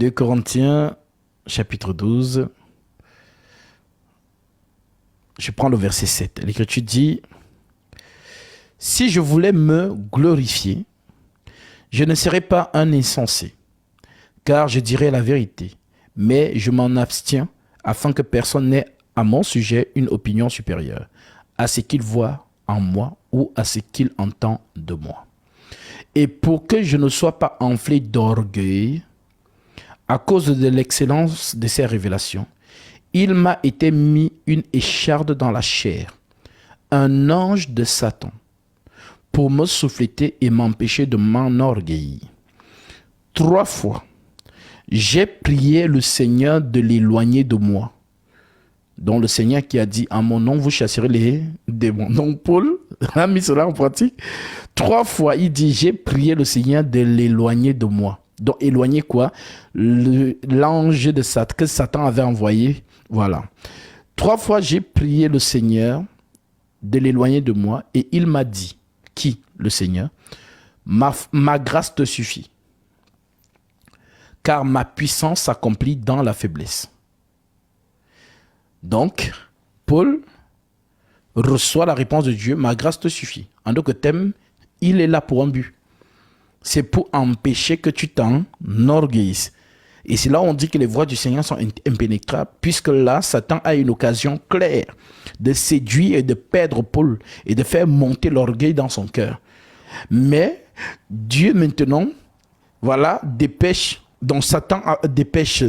2 Corinthiens, chapitre 12. Je prends le verset 7. L'Écriture dit: si je voulais me glorifier, je ne serais pas un insensé, car je dirais la vérité, mais je m'en abstiens afin que personne n'ait à mon sujet une opinion supérieure à ce qu'il voit en moi ou à ce qu'il entend de moi. Et pour que je ne sois pas enflé d'orgueil à cause de l'excellence de ces révélations, il m'a été mis une écharde dans la chair, un ange de Satan, pour me souffleter et m'empêcher de m'enorgueillir. 3 fois, j'ai prié le Seigneur de l'éloigner de moi. Donc le Seigneur qui a dit: en mon nom, vous chasserez les démons. Donc Paul a mis cela en pratique. 3 fois, il dit: j'ai prié le Seigneur de l'éloigner de moi. Donc éloigner quoi? L'ange de Satan que Satan avait envoyé. Voilà. 3 fois, j'ai prié le Seigneur de l'éloigner de moi et il m'a dit: qui? Le Seigneur. Ma grâce te suffit, car ma puissance s'accomplit dans la faiblesse. Donc, Paul reçoit la réponse de Dieu: ma grâce te suffit. En d'autres termes, il est là pour un but. C'est pour empêcher que tu t'enorgueillisses. Et c'est là où on dit que les voies du Seigneur sont impénétrables, puisque là, Satan a une occasion claire de séduire et de perdre Paul et de faire monter l'orgueil dans son cœur. Mais Dieu maintenant, voilà, dépêche, donc Satan dépêche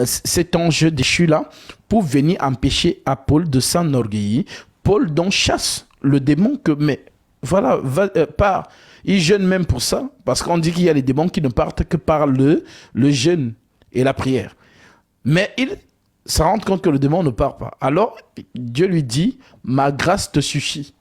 cet ange déchu là pour venir empêcher à Paul de s'enorgueillir. Paul donc chasse le démon que, mais voilà, part. Il jeûne même pour ça, parce qu'on dit qu'il y a les démons qui ne partent que par le jeûne et la prière. Mais il se rend compte que le démon ne part pas. Alors Dieu lui dit: ma grâce te suffit,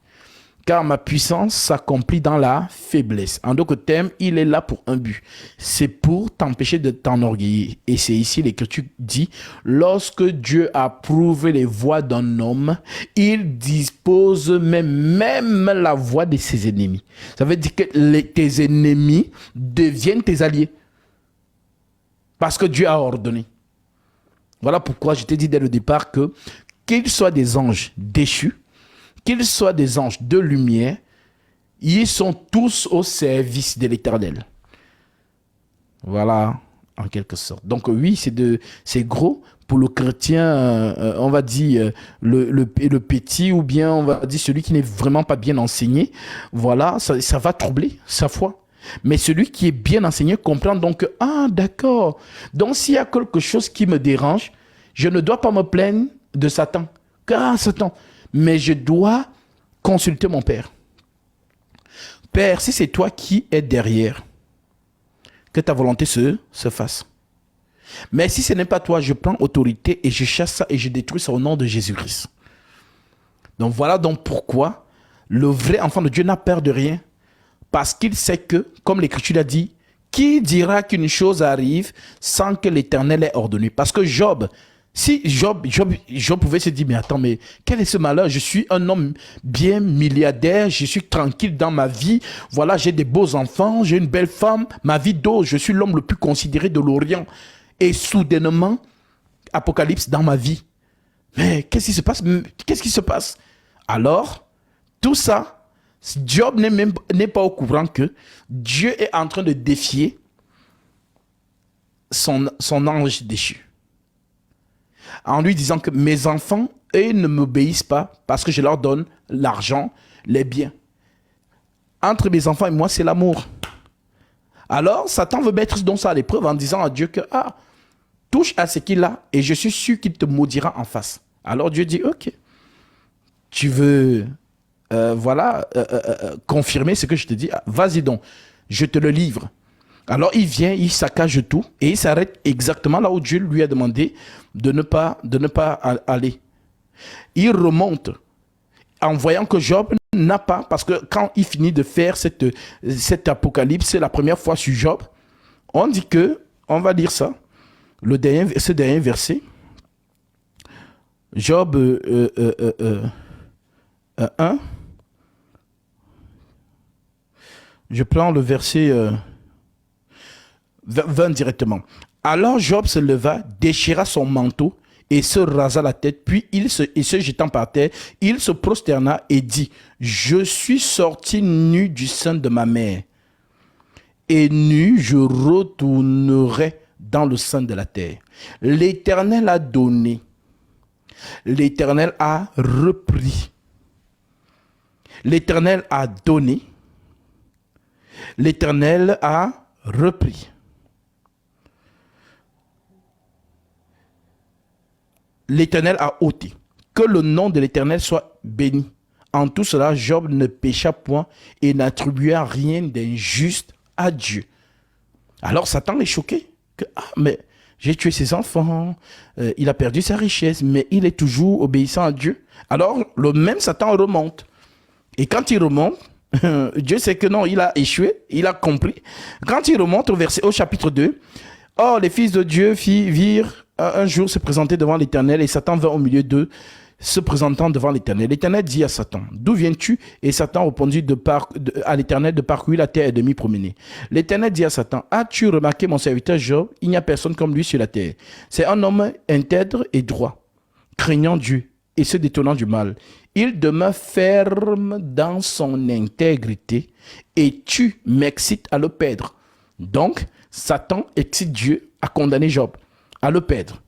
car ma puissance s'accomplit dans la faiblesse. En d'autres termes, il est là pour un but. C'est pour t'empêcher de t'enorgueillir. Et c'est ici l'Écriture dit: lorsque Dieu a prouvé les voies d'un homme, il dispose même la voie de ses ennemis. Ça veut dire que tes ennemis deviennent tes alliés. Parce que Dieu a ordonné. Voilà pourquoi je t'ai dit dès le départ que, qu'ils soient des anges déchus, qu'ils soient des anges de lumière, ils sont tous au service de l'Éternel. Voilà, en quelque sorte. Donc oui, c'est gros pour le chrétien, on va dire le petit, ou bien on va dire celui qui n'est vraiment pas bien enseigné. Voilà, ça va troubler sa foi. Mais celui qui est bien enseigné comprend donc que, ah d'accord, donc s'il y a quelque chose qui me dérange, je ne dois pas me plaindre de Satan. Car Satan, mais je dois consulter mon Père. Père, si c'est toi qui es derrière, que ta volonté se fasse. Mais si ce n'est pas toi, je prends autorité et je chasse ça et je détruis ça au nom de Jésus-Christ. Donc voilà donc pourquoi le vrai enfant de Dieu n'a peur de rien. Parce qu'il sait que, comme l'Écriture a dit, qui dira qu'une chose arrive sans que l'Éternel ait ordonné? Parce que Job, si Job pouvait se dire: mais attends, mais quel est ce malheur? Je suis un homme bien milliardaire, je suis tranquille dans ma vie, voilà, j'ai des beaux enfants, j'ai une belle femme, ma vie d'eau, je suis l'homme le plus considéré de l'Orient. Et soudainement, Apocalypse dans ma vie. Mais qu'est-ce qui se passe? Qu'est-ce qui se passe? Alors, tout ça, Job n'est pas au courant que Dieu est en train de défier son ange déchu, en lui disant que mes enfants, eux, ne m'obéissent pas parce que je leur donne l'argent, les biens. Entre mes enfants et moi, c'est l'amour. Alors, Satan veut mettre donc ça à l'épreuve en disant à Dieu que, ah, touche à ce qu'il a et je suis sûr qu'il te maudira en face. Alors Dieu dit: ok, tu veux confirmer ce que je te dis, vas-y donc, je te le livre. Alors il vient, il saccage tout et il s'arrête exactement là où Dieu lui a demandé de ne pas aller. Il remonte en voyant que Job n'a pas, parce que quand il finit de faire cette apocalypse, c'est la première fois sur Job, on dit que, on va lire ça, ce dernier verset, Job 1, je prends le verset 20 directement. Alors Job se leva, déchira son manteau et se rasa la tête, puis se jetant par terre, il se prosterna et dit, je suis sorti nu du sein de ma mère, et nu je retournerai dans le sein de la terre. L'Éternel a donné, l'Éternel a repris, l'Éternel a donné, l'Éternel a repris. L'Éternel a ôté. Que le nom de l'Éternel soit béni. En tout cela, Job ne pécha point et n'attribua rien d'injuste à Dieu. Alors Satan est choqué. Mais j'ai tué ses enfants, il a perdu sa richesse, mais il est toujours obéissant à Dieu. Alors le même Satan remonte. Et quand il remonte, Dieu sait que non, il a échoué, il a compris. Quand il remonte au chapitre 2, or les fils de Dieu virent un jour se présenter devant l'Éternel, et Satan vint au milieu d'eux, se présentant devant l'Éternel. L'Éternel dit à Satan, d'où viens-tu? Et Satan répondit à l'Éternel de parcourir la terre et de m'y promener. L'Éternel dit à Satan, as-tu remarqué mon serviteur Job? Il n'y a personne comme lui sur la terre. C'est un homme intègre et droit, craignant Dieu et se détournant du mal. Il demeure ferme dans son intégrité et tu m'excites à le perdre. Donc, Satan excite Dieu à condamner Job, à le perdre.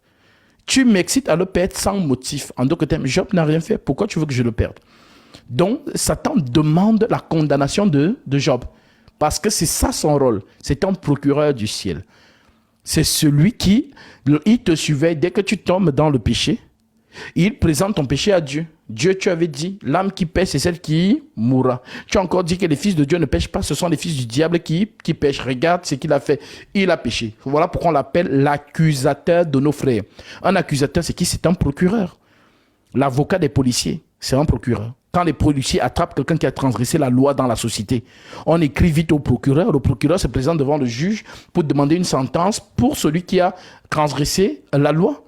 Tu m'excites à le perdre sans motif. En d'autres termes, Job n'a rien fait. Pourquoi tu veux que je le perde? Donc, Satan demande la condamnation de Job. Parce que c'est ça son rôle. C'est un procureur du ciel. C'est celui qui, il te surveille dès que tu tombes dans le péché. Il présente ton péché à Dieu. Dieu, tu avais dit, l'âme qui pêche, c'est celle qui mourra. Tu as encore dit que les fils de Dieu ne pêchent pas, ce sont les fils du diable qui pêchent. Regarde ce qu'il a fait. Il a péché. Voilà pourquoi on l'appelle l'accusateur de nos frères. Un accusateur, c'est qui? C'est un procureur. L'avocat des policiers, c'est un procureur. Quand les policiers attrapent quelqu'un qui a transgressé la loi dans la société, on écrit vite au procureur. Le procureur se présente devant le juge pour demander une sentence pour celui qui a transgressé la loi.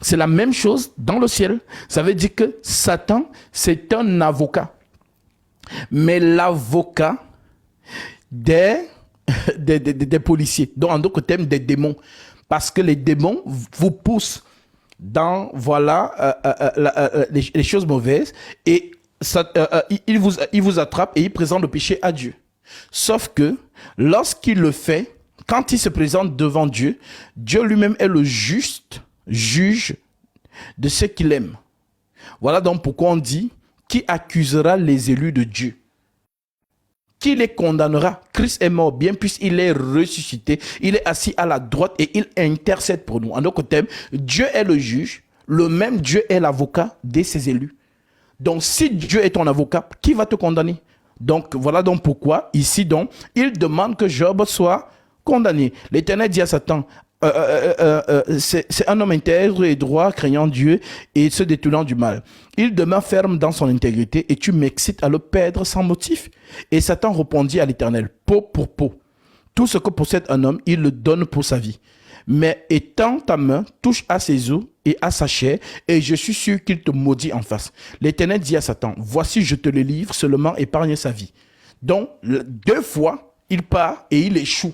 C'est la même chose dans le ciel. Ça veut dire que Satan, c'est un avocat. Mais l'avocat des policiers. Donc, en d'autres termes, des démons. Parce que les démons vous poussent dans, les choses mauvaises. Et il vous attrape et il présente le péché à Dieu. Sauf que, lorsqu'il le fait, quand il se présente devant Dieu, Dieu lui-même est le juste juge de ce qu'il aime. Voilà donc pourquoi on dit qui accusera les élus de Dieu? Qui les condamnera? Christ est mort, bien puisqu'il est ressuscité, il est assis à la droite et il intercède pour nous. En d'autres termes, Dieu est le juge, le même Dieu est l'avocat de ses élus. Donc si Dieu est ton avocat, qui va te condamner? Donc voilà donc pourquoi ici donc il demande que Job soit condamné. L'Éternel dit à Satan, c'est un homme intègre et droit, craignant Dieu et se détournant du mal. Il demeure ferme dans son intégrité et tu m'excites à le perdre sans motif. Et Satan répondit à l'Éternel, peau pour peau. Tout ce que possède un homme, il le donne pour sa vie. Mais étends ta main, touche à ses os et à sa chair, et je suis sûr qu'il te maudit en face. L'Éternel dit à Satan, voici je te le livre, seulement épargne sa vie. Donc, 2 fois, il part et il échoue.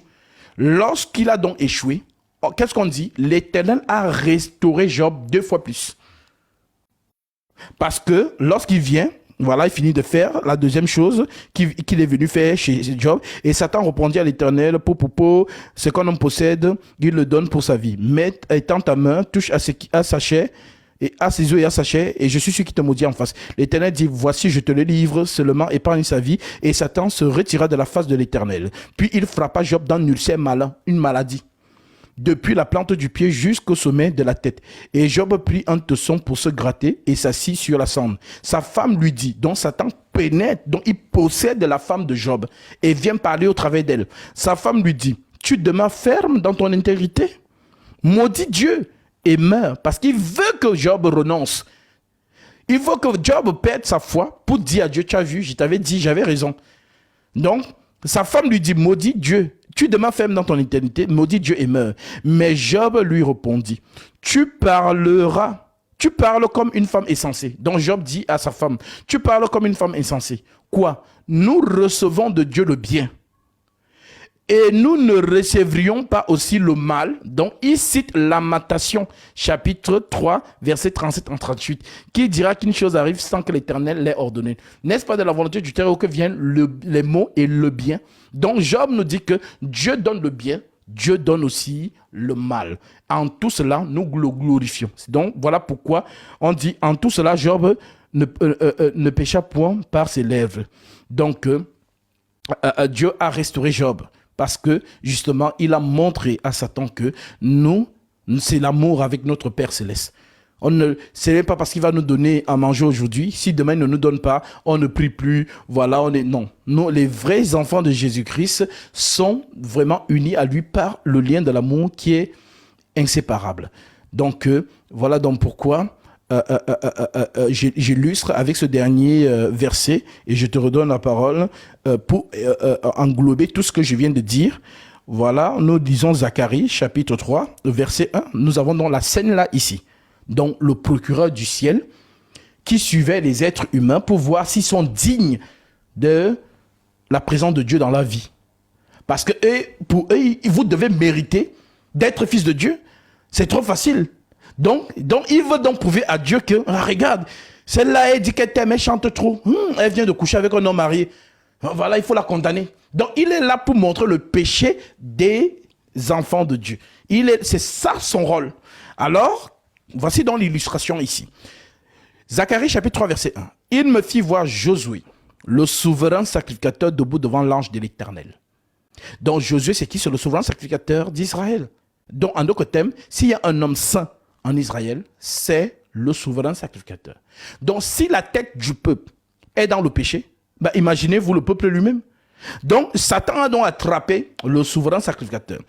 Lorsqu'il a donc échoué, qu'est-ce qu'on dit? L'Éternel a restauré Job 2 fois plus. Parce que lorsqu'il vient, voilà, il finit de faire la deuxième chose qu'il est venu faire chez Job. Et Satan répondit à l'Éternel, ce qu'un homme possède, il le donne pour sa vie. Mais étends ta main, touche à sa chair, et à ses os et à sa chair, et je suis sûr qu'il te maudit en face. L'Éternel dit, voici, je te le livre, seulement épargne sa vie. Et Satan se retira de la face de l'Éternel. Puis il frappa Job d'un ulcère malin, une maladie, depuis la plante du pied jusqu'au sommet de la tête. Et Job prit un tesson pour se gratter et s'assit sur la cendre. Sa femme lui dit, donc Satan pénètre, donc il possède la femme de Job et vient parler au travers d'elle. Sa femme lui dit, tu demeures ferme dans ton intégrité? Maudit Dieu et meurs, parce qu'il veut que Job renonce. Il faut que Job perde sa foi pour dire à Dieu, tu as vu, je t'avais dit, j'avais raison. Donc, sa femme lui dit, maudit Dieu, tu demeures ferme dans ton éternité, maudit Dieu et meurs. Mais Job lui répondit, tu parles comme une femme insensée. Donc Job dit à sa femme, tu parles comme une femme insensée. Quoi? Nous recevons de Dieu le bien. et nous ne recevrions pas aussi le mal. Donc, il cite Lamentation, chapitre 3, verset 37 en 38, qui dira qu'une chose arrive sans que l'Éternel l'ait ordonné. N'est-ce pas de la volonté du Très-Haut que viennent les maux et le bien? Donc, Job nous dit que Dieu donne le bien, Dieu donne aussi le mal. En tout cela, nous le glorifions. Donc, voilà pourquoi on dit, en tout cela, Job ne pécha point par ses lèvres. Donc, Dieu a restauré Job. Parce que, justement, il a montré à Satan que nous, c'est l'amour avec notre Père Céleste. Ce n'est pas parce qu'il va nous donner à manger aujourd'hui. Si demain il ne nous donne pas, on ne prie plus. Voilà, non. Nous, les vrais enfants de Jésus-Christ sont vraiment unis à lui par le lien de l'amour qui est inséparable. Donc, voilà donc pourquoi j'illustre avec ce dernier verset et je te redonne la parole pour englober tout ce que je viens de dire. Voilà, nous disons Zacharie, chapitre 3, verset 1. Nous avons donc la scène là, ici. Donc, le procureur du ciel qui suivait les êtres humains pour voir s'ils sont dignes de la présence de Dieu dans la vie. Parce que pour eux, vous devez mériter d'être fils de Dieu. C'est trop facile. Donc, il veut donc prouver à Dieu que, regarde, celle-là, elle dit qu'elle est méchante trop. Elle vient de coucher avec un homme marié. Voilà, il faut la condamner. Donc, il est là pour montrer le péché des enfants de Dieu. C'est ça son rôle. Alors, voici donc l'illustration ici. Zacharie chapitre 3, verset 1. Il me fit voir Josué, le souverain sacrificateur debout devant l'ange de l'Éternel. Donc, Josué, c'est qui? C'est le souverain sacrificateur d'Israël. Donc, en d'autres termes, s'il y a un homme saint en Israël, c'est le souverain sacrificateur. Donc, si la tête du peuple est dans le péché, imaginez-vous le peuple lui-même. Donc, Satan a donc attrapé le souverain sacrificateur.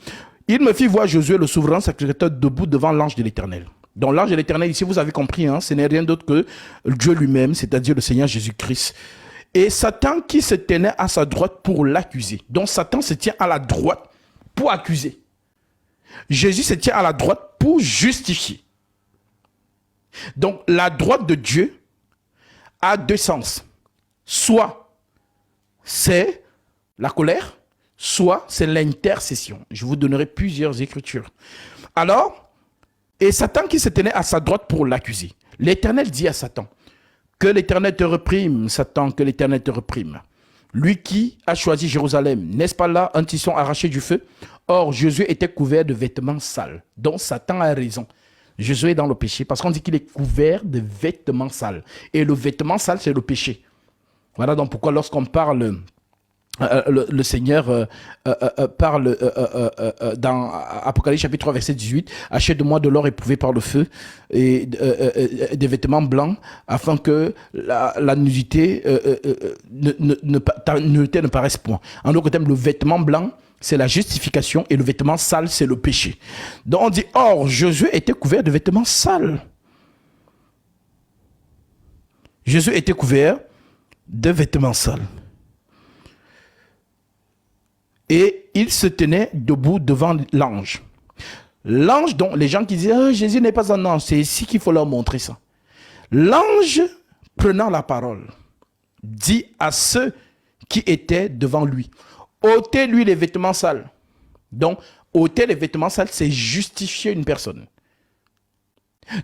Il me fit voir Josué, le souverain sacrificateur, debout devant l'ange de l'Éternel. Donc, l'ange de l'Éternel, ici, vous avez compris, ce n'est rien d'autre que Dieu lui-même, c'est-à-dire le Seigneur Jésus-Christ. Et Satan qui se tenait à sa droite pour l'accuser. Donc, Satan se tient à la droite pour accuser. Jésus se tient à la droite pour justifier. Donc, la droite de Dieu a deux sens. Soit c'est la colère, soit c'est l'intercession. Je vous donnerai plusieurs écritures. Alors, et Satan qui se tenait à sa droite pour l'accuser. L'Éternel dit à Satan, que l'Éternel te reprime, Satan, que l'Éternel te reprime. Lui qui a choisi Jérusalem, n'est-ce pas là un tisson arraché du feu? Or, Josué était couvert de vêtements sales. Donc, Satan a raison. Josué est dans le péché parce qu'on dit qu'il est couvert de vêtements sales. Et le vêtement sale, c'est le péché. Voilà donc pourquoi lorsqu'on parle, le Seigneur parle dans Apocalypse chapitre 3, verset 18, « Achète-moi de l'or éprouvé par le feu et des vêtements blancs afin que la nudité ne paraisse point. » En d'autres termes, le vêtement blanc, c'est la justification et le vêtement sale, c'est le péché. Donc on dit, or, Josué était couvert de vêtements sales. Jésus était couvert de vêtements sales. Et il se tenait debout devant l'ange. L'ange, dont les gens qui disent, Jésus n'est pas un ange, c'est ici qu'il faut leur montrer ça. L'ange, prenant la parole, dit à ceux qui étaient devant lui, ôtez-lui les vêtements sales. Donc, ôter les vêtements sales, c'est justifier une personne.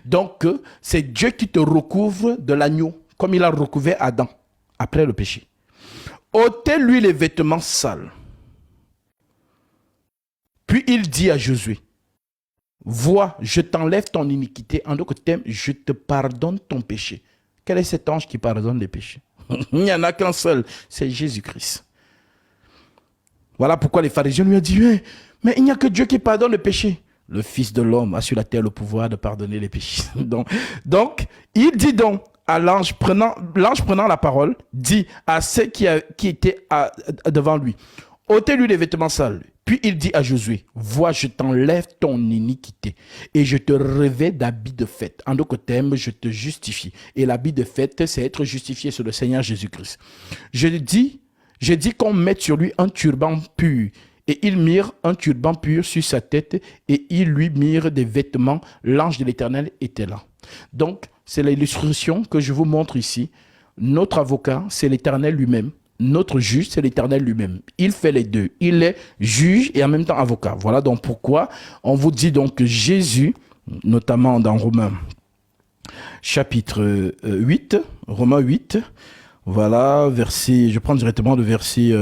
Donc, c'est Dieu qui te recouvre de l'agneau, comme il a recouvert Adam, après le péché. Ôtez-lui les vêtements sales. Puis il dit à Josué, vois, je t'enlève ton iniquité. En d'autres termes, je te pardonne ton péché. Quel est cet ange qui pardonne les péchés? Il n'y en a qu'un seul, c'est Jésus-Christ. Voilà pourquoi les pharisiens lui ont dit, mais il n'y a que Dieu qui pardonne le péché. Le Fils de l'homme a sur la terre le pouvoir de pardonner les péchés. Donc il dit donc à l'ange prenant la parole, dit à ceux qui étaient devant lui, ôtez-lui les vêtements sales. Puis il dit à Josué, vois, je t'enlève ton iniquité et je te revêts d'habits de fête. En d'autres termes, je te justifie. Et l'habit de fête, c'est être justifié sur le Seigneur Jésus-Christ. Je dis qu'on mette sur lui un turban pur. Et il mire un turban pur sur sa tête et il lui mire des vêtements. L'ange de l'Éternel était là. Donc, c'est l'illustration que je vous montre ici. Notre avocat, c'est l'Éternel lui-même. notre juge, c'est l'Éternel lui-même. Il fait les deux. Il est juge et en même temps avocat. Voilà donc pourquoi on vous dit donc que Jésus, notamment dans Romains chapitre 8, Romains 8, voilà, verset, je prends directement le verset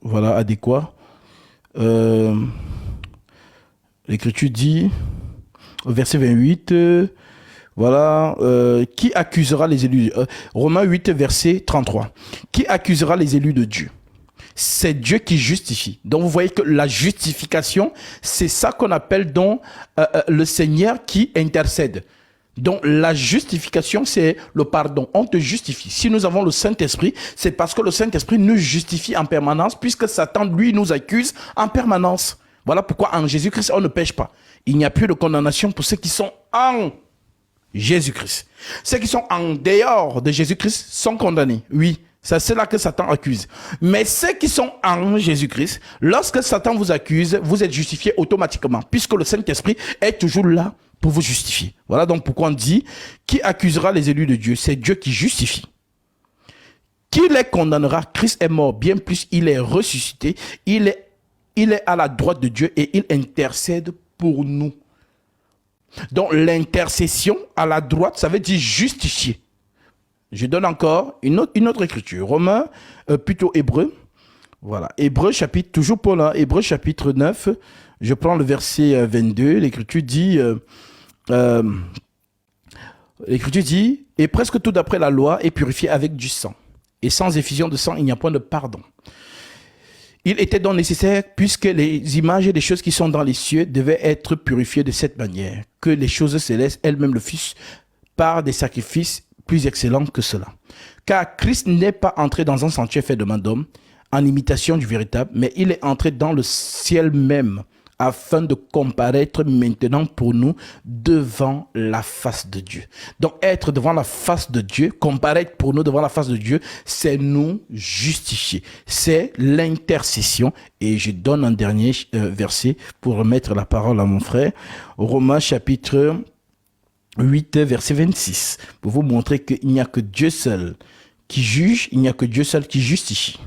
voilà, adéquat. L'Écriture dit, au verset 28, voilà, qui accusera les élus Romains 8, verset 33. Qui accusera les élus de Dieu? C'est Dieu qui justifie. Donc vous voyez que la justification, c'est ça qu'on appelle donc le Seigneur qui intercède. Donc la justification, c'est le pardon. On te justifie. Si nous avons le Saint-Esprit, c'est parce que le Saint-Esprit nous justifie en permanence, puisque Satan, lui, nous accuse en permanence. Voilà pourquoi en Jésus-Christ, on ne pêche pas. Il n'y a plus de condamnation pour ceux qui sont en Jésus-Christ. Ceux qui sont en dehors de Jésus-Christ sont condamnés. Oui, c'est là que Satan accuse. Mais ceux qui sont en Jésus-Christ, lorsque Satan vous accuse, vous êtes justifiés automatiquement, puisque le Saint-Esprit est toujours là pour vous justifier. Voilà donc pourquoi on dit, qui accusera les élus de Dieu? C'est Dieu qui justifie. Qui les condamnera? Christ est mort, bien plus, il est ressuscité, il est à la droite de Dieu et il intercède pour nous. Donc l'intercession à la droite, ça veut dire justifier. Je donne encore une autre écriture. Romains, plutôt Hébreu. Voilà, Hébreu chapitre, toujours Paul, hein, Hébreu chapitre 9, je prends le verset 22, l'écriture dit, et presque tout d'après la loi est purifié avec du sang. Et sans effusion de sang, il n'y a point de pardon. Il était donc nécessaire, puisque les images et les choses qui sont dans les cieux devaient être purifiées de cette manière, que les choses célestes elles-mêmes le fussent par des sacrifices plus excellents que cela. Car Christ n'est pas entré dans un sanctuaire fait de main d'homme, en imitation du véritable, mais il est entré dans le ciel même, afin de comparaître maintenant pour nous devant la face de Dieu. Donc être devant la face de Dieu, comparaître pour nous devant la face de Dieu, c'est nous justifier. C'est l'intercession. Et je donne un dernier verset pour remettre la parole à mon frère. Romains chapitre 8, verset 26. Pour vous montrer qu'il n'y a que Dieu seul qui juge, il n'y a que Dieu seul qui justifie.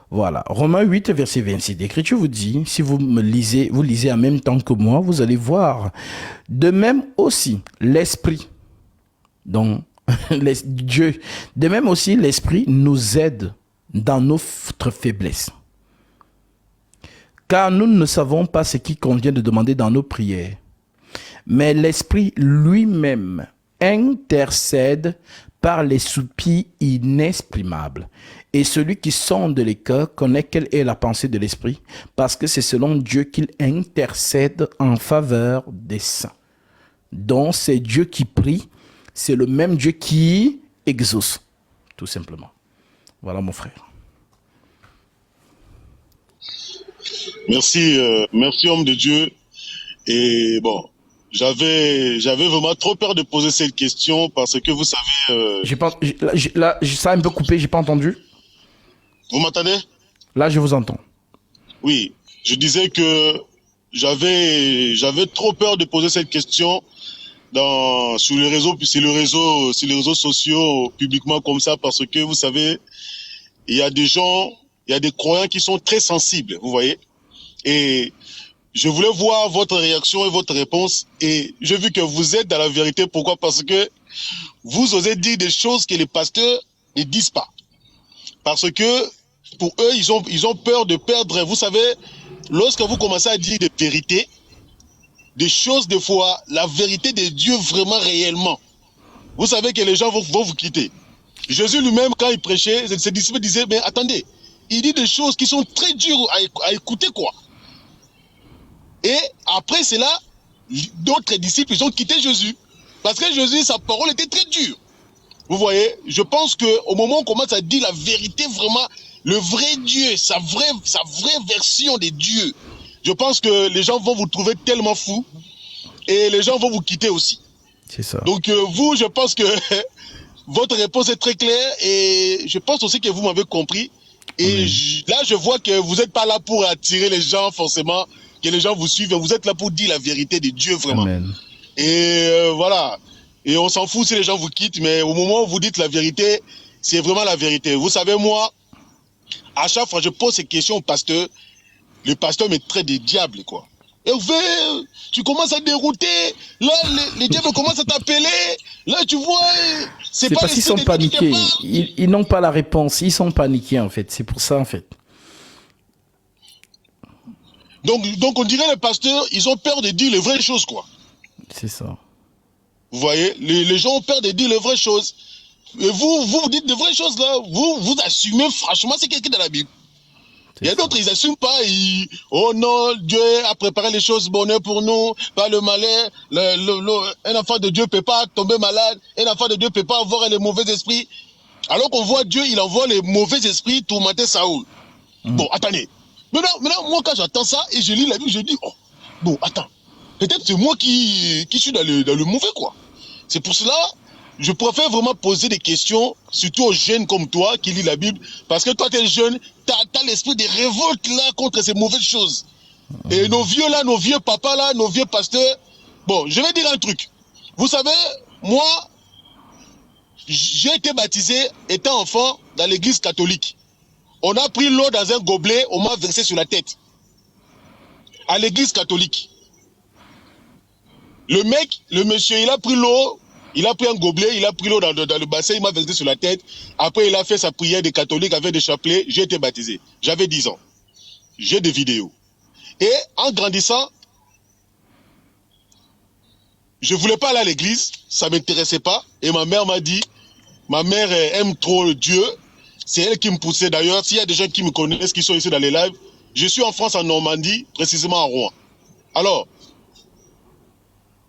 Voilà, Romains 8, verset 26. L'Écriture vous dit, si vous lisez en même temps que moi, vous allez voir. De même aussi, l'Esprit, donc Dieu, de même aussi, l'Esprit nous aide dans notre faiblesse. Car nous ne savons pas ce qu'il convient de demander dans nos prières. Mais l'Esprit lui-même intercède par les soupirs inexprimables. Et celui qui sonde les cœurs connaît quelle est la pensée de l'Esprit, parce que c'est selon Dieu qu'il intercède en faveur des saints. Donc c'est Dieu qui prie, c'est le même Dieu qui exauce, tout simplement. Voilà mon frère. Merci, merci homme de Dieu. Et bon, j'avais vraiment trop peur de poser cette question parce que vous savez... Là, ça a un peu coupé, j'ai pas entendu. Vous m'entendez? Là, je vous entends. Oui, je disais que j'avais trop peur de poser cette question sur les réseaux sociaux, publiquement comme ça, parce que vous savez, il y a des gens, il y a des croyants qui sont très sensibles, vous voyez. Et je voulais voir votre réaction et votre réponse. Et j'ai vu que vous êtes dans la vérité. Pourquoi? Parce que vous osez dire des choses que les pasteurs ne disent pas. Parce que pour eux, ils ont peur de perdre. Vous savez, lorsque vous commencez à dire des vérités, des choses, des fois, la vérité de Dieu vraiment réellement, vous savez que les gens vont vous quitter. Jésus lui-même, quand il prêchait, ses disciples disaient, mais attendez, il dit des choses qui sont très dures à écouter, quoi. Et après cela, d'autres disciples, ils ont quitté Jésus. Parce que Jésus, sa parole était très dure. Vous voyez, je pense qu'au moment où on commence à dire la vérité vraiment, le vrai Dieu, sa vraie version des dieux, je pense que les gens vont vous trouver tellement fou et les gens vont vous quitter aussi. C'est ça. Donc vous, je pense que votre réponse est très claire et je pense aussi que vous m'avez compris. Et là, je vois que vous n'êtes pas là pour attirer les gens forcément, que les gens vous suivent. Vous êtes là pour dire la vérité de Dieu vraiment. Amen. Et voilà. Et on s'en fout si les gens vous quittent, mais au moment où vous dites la vérité, c'est vraiment la vérité. Vous savez, moi, À chaque fois, je pose ces questions au pasteur. Le pasteur me traite des diables, quoi. Hervé, tu commences à dérouter. Là, les diables commencent à t'appeler. Là, tu vois, C'est pas parce qu'ils l'esprit sont de Dieu qui te paniqués. parle. Ils n'ont pas la réponse. Ils sont paniqués, en fait. C'est pour ça, en fait. Donc, on dirait les pasteurs, ils ont peur de dire les vraies choses, quoi. C'est ça. Vous voyez, les gens ont peur de dire les vraies choses. Et vous dites de vraies choses, là. Vous assumez franchement ce qui est écrit dans la Bible. Il y a d'autres, ils n'assument pas. Oh non, Dieu a préparé les choses bonheur pour nous, pas le malheur. Un enfant de Dieu ne peut pas tomber malade. Un enfant de Dieu ne peut pas avoir les mauvais esprits. Alors qu'on voit Dieu, il envoie les mauvais esprits tourmenter Saoul. Bon, attendez. Maintenant, moi, quand j'entends ça et je lis la Bible, je dis, oh, bon, attends. Peut-être c'est moi qui suis dans le mauvais, quoi. C'est pour cela, je préfère vraiment poser des questions, surtout aux jeunes comme toi qui lis la Bible, parce que toi, tu es jeune, tu as l'esprit de révolte là contre ces mauvaises choses. Et nos vieux là, nos vieux papas là, nos vieux pasteurs, bon, je vais dire un truc. Vous savez, moi, j'ai été baptisé étant enfant dans l'église catholique. On a pris l'eau dans un gobelet, on m'a versé sur la tête. À l'église catholique. Le monsieur, il a pris l'eau, il a pris un gobelet, il a pris l'eau dans le bassin, il m'a versé sur la tête. Après, il a fait sa prière des catholiques avec des chapelets. J'ai été baptisé. J'avais 10 ans. J'ai des vidéos. Et en grandissant, je ne voulais pas aller à l'église, ça ne m'intéressait pas. Et ma mère m'a dit, ma mère aime trop Dieu. C'est elle qui me poussait d'ailleurs. S'il y a des gens qui me connaissent, qui sont ici dans les lives, je suis en France, en Normandie, précisément à Rouen. Alors,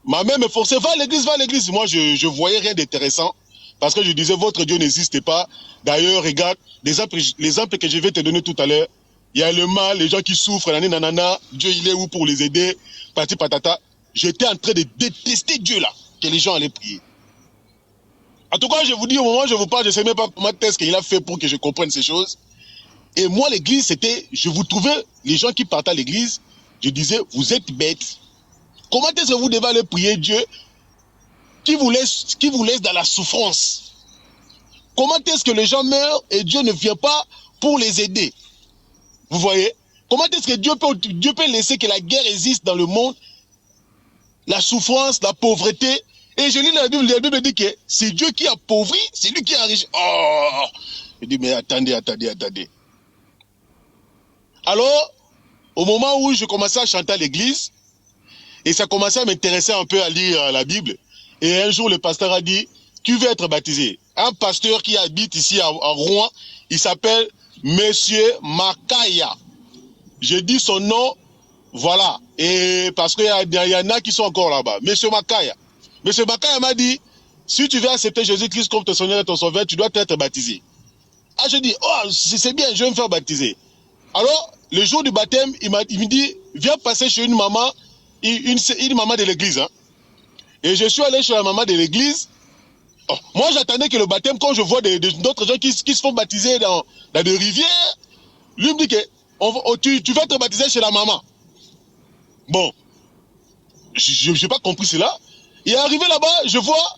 ma mère me forçait, va à l'église, va à l'église. Moi, je ne voyais rien d'intéressant. Parce que je disais, votre Dieu n'existe pas. D'ailleurs, regarde, les exemples que je vais te donner tout à l'heure. Il y a le mal, les gens qui souffrent, nanana, Dieu, il est où pour les aider, pati patata. J'étais en train de détester Dieu là, que les gens allaient prier. En tout cas, je vous dis, au moment où je vous parle, je ne sais même pas comment est-ce qu'il a fait pour que je comprenne ces choses. Et moi, l'église, c'était, je vous trouvais, les gens qui partaient à l'église, je disais, vous êtes bêtes. Comment est-ce que vous devez aller prier Dieu qui vous laisse dans la souffrance? Comment est-ce que les gens meurent et Dieu ne vient pas pour les aider? Vous voyez? Comment est-ce que Dieu peut laisser que la guerre existe dans le monde, la souffrance, la pauvreté? Et je lis la Bible dit que c'est Dieu qui appauvrit, c'est lui qui enrichit. Oh! Je dis, mais attendez. Alors, au moment où je commençais à chanter à l'église, et ça commençait à m'intéresser un peu à lire la Bible, et un jour le pasteur a dit, tu veux être baptisé? Un pasteur qui habite ici à Rouen, il s'appelle Monsieur Makaya. J'ai dit son nom, voilà, et parce qu'il y en a qui sont encore là-bas. Monsieur Makaya. Monsieur Makaya m'a dit, si tu veux accepter Jésus-Christ comme ton Seigneur et ton Sauveur, tu dois être baptisé. Ah, je dis, oh, c'est bien, je vais me faire baptiser. Alors, le jour du baptême, il me dit, viens passer chez une maman, une maman de l'église. Hein. Et je suis allé chez la maman de l'église. Oh, moi, j'attendais que le baptême, quand je vois d'autres gens qui se font baptiser dans des rivières, lui me dit que tu vas te baptiser chez la maman. Bon, je n'ai pas compris cela. Il est arrivé là-bas, je vois,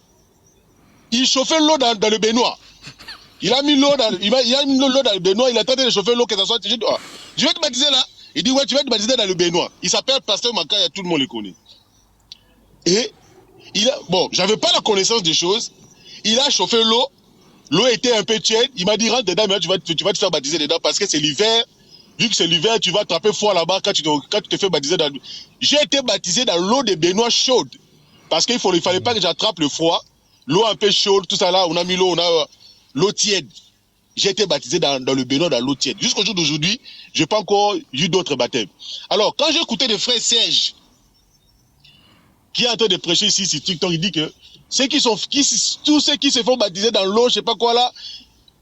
il chauffait l'eau dans le baignoire. Il a mis l'eau dans le baignoire, il attendait de chauffer l'eau que ça soit. Je dis, oh, je vais te baptiser là. Il dit, ouais, tu vas te baptiser dans le baignoire. Il s'appelle Pasteur Makaya, tout le monde le connaît. Et, bon, j'avais pas la connaissance des choses. Il a chauffé l'eau. L'eau était un peu tiède. Il m'a dit, rentre dedans, mais tu vas te faire baptiser dedans parce que c'est l'hiver. Vu que c'est l'hiver, tu vas attraper froid là-bas quand tu te fais baptiser dans. J'ai été baptisé dans l'eau des baignoires chaudes. Parce qu'il fallait pas que j'attrape le froid. L'eau un peu chaude, tout ça là, on a mis l'eau, on a l'eau tiède. J'ai été baptisé dans le baignoire dans l'eau tiède. Jusqu'au jour d'aujourd'hui, je n'ai pas encore eu d'autres baptêmes. Alors, quand j'ai écouté le frère Serge, qui est en train de prêcher ici sur TikTok, il dit que tous ceux qui se font baptiser dans l'eau, je ne sais pas quoi là,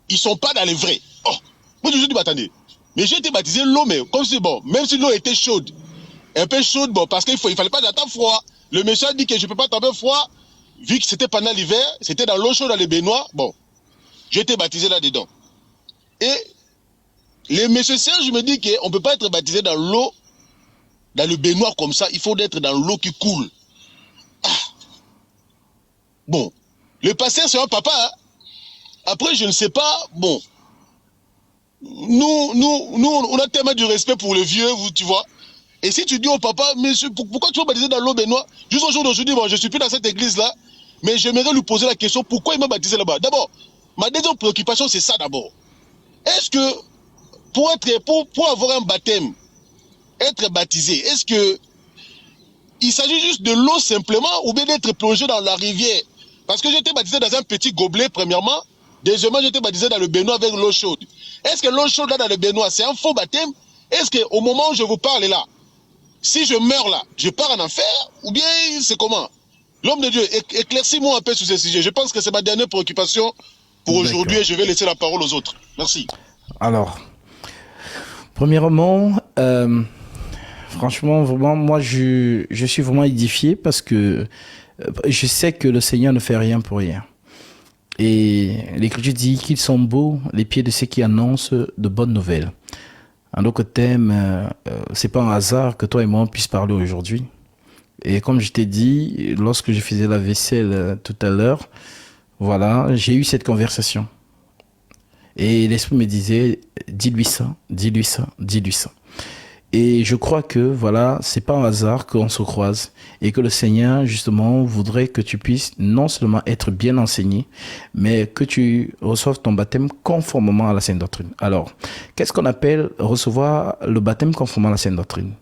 ils ne sont pas dans les vrais. Oh, moi je dis, bah, attendez, mais j'ai été baptisé l'eau, mais comme si, bon, même si l'eau était chaude, un peu chaude, bon, parce qu'il ne fallait pas attendre froid. Le monsieur a dit que je ne peux pas attendre froid, vu que c'était pendant l'hiver, c'était dans l'eau chaude, dans les baignoires, bon, j'ai été baptisé là-dedans. Et le monsieur Serge me dit qu'on ne peut pas être baptisé dans l'eau, dans le baignoire comme ça, il faut être dans l'eau qui coule. Ah. Bon, le pasteur c'est un papa. Hein. Après, je ne sais pas, bon, on a tellement de respect pour les vieux, tu vois. Et si tu dis au papa, mais pourquoi tu vas baptiser dans l'eau, Benoît? Juste au jour d'aujourd'hui, bon, je ne suis plus dans cette église-là, mais j'aimerais lui poser la question, pourquoi il m'a baptisé là-bas? D'abord, ma deuxième préoccupation, c'est ça d'abord. Est-ce que pour avoir un baptême, être baptisé, est-ce que il s'agit juste de l'eau simplement ou bien d'être plongé dans la rivière? Parce que j'étais baptisé dans un petit gobelet, premièrement. Deuxièmement, j'étais baptisé dans le baignoire avec l'eau chaude. Est-ce que l'eau chaude là dans le baignoire, c'est un faux baptême? Est-ce qu'au moment où je vous parle là, si je meurs là, je pars en enfer? Ou bien c'est comment? L'homme de Dieu, éclaircis-moi un peu sur ce sujet. Je pense que c'est ma dernière préoccupation pour aujourd'hui et je vais laisser la parole aux autres. Merci. Alors, premièrement, franchement, vraiment, moi, je suis vraiment édifié parce que je sais que le Seigneur ne fait rien pour rien. Et l'Écriture dit qu'ils sont beaux, les pieds de ceux qui annoncent de bonnes nouvelles. En d'autres thèmes, c'est pas un hasard que toi et moi on puisse parler aujourd'hui. Et comme je t'ai dit, lorsque je faisais la vaisselle tout à l'heure, voilà, j'ai eu cette conversation. Et l'Esprit me disait, dis-lui ça, dis-lui ça, dis-lui ça. Et je crois que, voilà, c'est pas un hasard qu'on se croise et que le Seigneur, justement, voudrait que tu puisses non seulement être bien enseigné, mais que tu reçoives ton baptême conformément à la Sainte Doctrine. Alors, qu'est-ce qu'on appelle recevoir le baptême conformément à la Sainte Doctrine?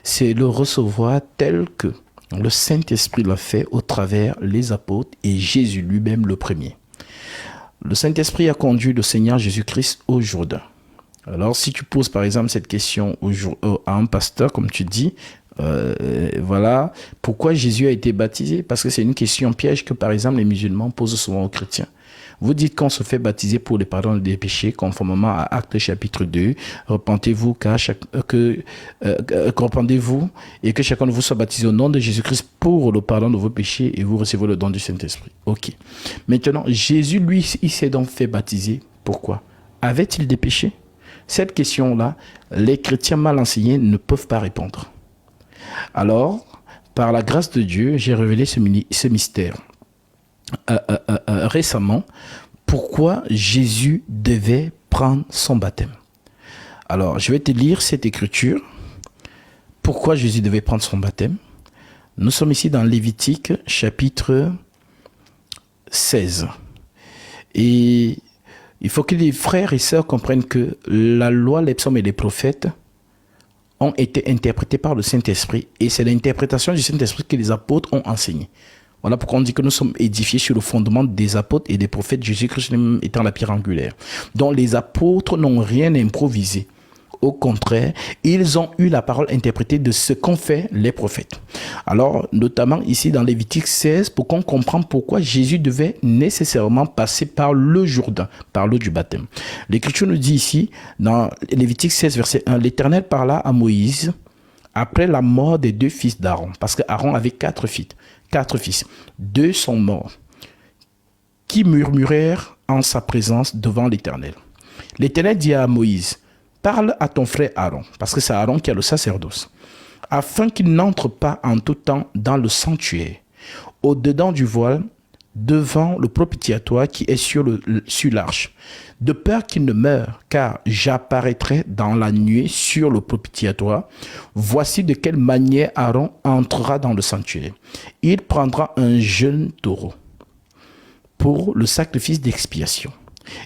C'est le recevoir tel que le Saint-Esprit l'a fait au travers les apôtres et Jésus lui-même le premier. Le Saint-Esprit a conduit le Seigneur Jésus-Christ au Jourdain. Alors, si tu poses par exemple cette question à un pasteur, comme tu dis, voilà, pourquoi Jésus a été baptisé? Parce que c'est une question piège que par exemple les musulmans posent souvent aux chrétiens. Vous dites qu'on se fait baptiser pour le pardon des péchés, conformément à Actes chapitre 2. Repentez-vous, repentez-vous et que chacun de vous soit baptisé au nom de Jésus-Christ pour le pardon de vos péchés et vous recevez le don du Saint-Esprit. Ok. Maintenant, Jésus, lui, il s'est donc fait baptiser. Pourquoi? Avait-il des péchés? Cette question-là, les chrétiens mal enseignés ne peuvent pas répondre. Alors, par la grâce de Dieu, j'ai révélé ce mystère récemment. Pourquoi Jésus devait prendre son baptême? Alors, je vais te lire cette écriture. Pourquoi Jésus devait prendre son baptême? Nous sommes ici dans Lévitique, chapitre 16. Et il faut que les frères et sœurs comprennent que la loi, les psaumes et les prophètes ont été interprétés par le Saint-Esprit. Et c'est l'interprétation du Saint-Esprit que les apôtres ont enseigné. Voilà pourquoi on dit que nous sommes édifiés sur le fondement des apôtres et des prophètes, Jésus-Christ étant la pierre angulaire. Donc les apôtres n'ont rien improvisé. Au contraire, ils ont eu la parole interprétée de ce qu'ont fait les prophètes. Alors, notamment ici dans Lévitique 16, pour qu'on comprenne pourquoi Jésus devait nécessairement passer par le Jourdain, par l'eau du baptême. L'Écriture nous dit ici, dans Lévitique 16, verset 1, l'Éternel parla à Moïse après la mort des deux fils d'Aaron, parce qu'Aaron avait quatre fils. Deux sont morts, qui murmurèrent en sa présence devant l'Éternel. L'Éternel dit à Moïse, parle à ton frère Aaron, parce que c'est Aaron qui a le sacerdoce, afin qu'il n'entre pas en tout temps dans le sanctuaire, au-dedans du voile, devant le propitiatoire qui est sur l'arche, de peur qu'il ne meure, car j'apparaîtrai dans la nuée sur le propitiatoire. Voici de quelle manière Aaron entrera dans le sanctuaire. Il prendra un jeune taureau pour le sacrifice d'expiation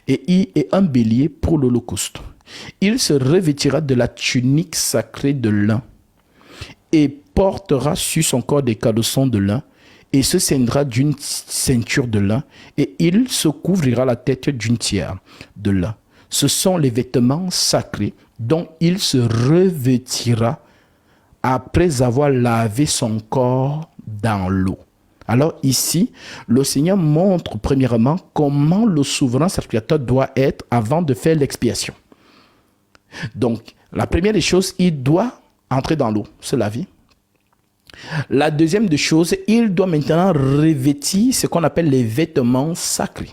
et un bélier pour l'holocauste. Il se revêtira de la tunique sacrée de lin et portera sur son corps des caleçons de lin et se ceindra d'une ceinture de lin et il se couvrira la tête d'une tiare de lin. Ce sont les vêtements sacrés dont il se revêtira après avoir lavé son corps dans l'eau. Alors ici, le Seigneur montre premièrement comment le souverain sacrificateur doit être avant de faire l'expiation. Donc, la première des choses, il doit entrer dans l'eau, se laver. La deuxième des choses, il doit maintenant revêtir ce qu'on appelle les vêtements sacrés.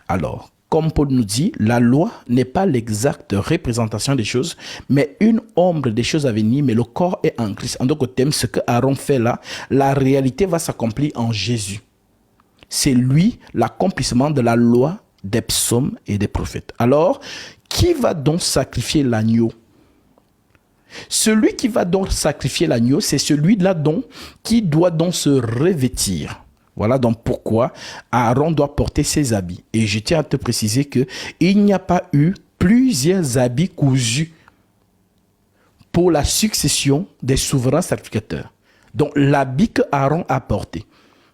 Alors, comme Paul nous dit, la loi n'est pas l'exacte représentation des choses, mais une ombre des choses à venir, mais le corps est en Christ. En d'autres termes, ce que Aaron fait là, la réalité va s'accomplir en Jésus. C'est lui l'accomplissement de la loi des psaumes et des prophètes. Alors, qui va donc sacrifier l'agneau? Celui qui va donc sacrifier l'agneau, c'est celui-là donc qui doit donc se revêtir. Voilà donc pourquoi Aaron doit porter ses habits. Et je tiens à te préciser qu'il n'y a pas eu plusieurs habits cousus pour la succession des souverains sacrificateurs. Donc l'habit que Aaron a porté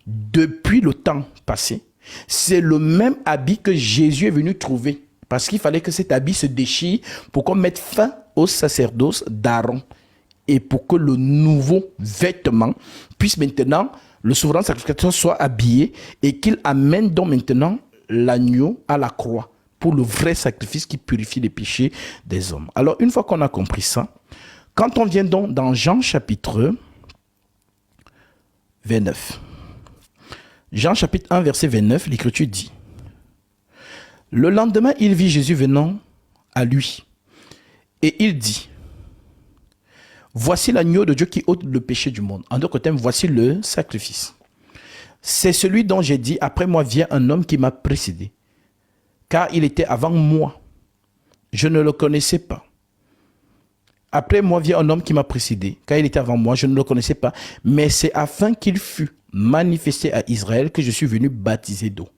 depuis le temps passé, c'est le même habit que Jésus est venu trouver. Parce qu'il fallait que cet habit se déchire pour qu'on mette fin au sacerdoce d'Aaron. Et pour que le nouveau vêtement puisse maintenant, le souverain sacrificateur soit habillé et qu'il amène donc maintenant l'agneau à la croix pour le vrai sacrifice qui purifie les péchés des hommes. Alors une fois qu'on a compris ça, quand on vient donc dans Jean chapitre 29, Jean chapitre 1 verset 29, l'Écriture dit: le lendemain, il vit Jésus venant à lui. Et il dit: voici l'agneau de Dieu qui ôte le péché du monde. En d'autres termes, voici le sacrifice. C'est celui dont j'ai dit: après moi vient un homme qui m'a précédé, car il était avant moi. Je ne le connaissais pas. Après moi vient un homme qui m'a précédé, car il était avant moi, je ne le connaissais pas. Mais c'est afin qu'il fût manifesté à Israël que je suis venu baptiser d'eau.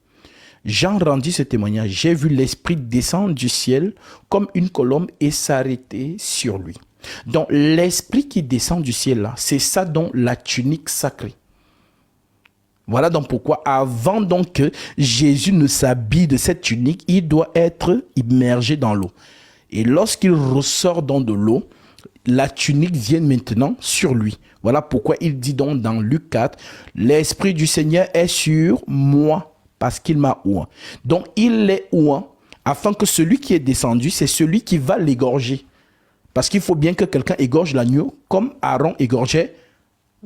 Jean rendit ce témoignage: j'ai vu l'Esprit descendre du ciel comme une colombe et s'arrêter sur lui. Donc l'Esprit qui descend du ciel là, c'est ça donc la tunique sacrée. Voilà donc pourquoi avant donc que Jésus ne s'habille de cette tunique, il doit être immergé dans l'eau. Et lorsqu'il ressort donc de l'eau, la tunique vient maintenant sur lui. Voilà pourquoi il dit donc dans Luc 4, l'Esprit du Seigneur est sur moi, parce qu'il m'a oint. Donc, il est oint afin que celui qui est descendu, c'est celui qui va l'égorger. Parce qu'il faut bien que quelqu'un égorge l'agneau, comme Aaron égorgeait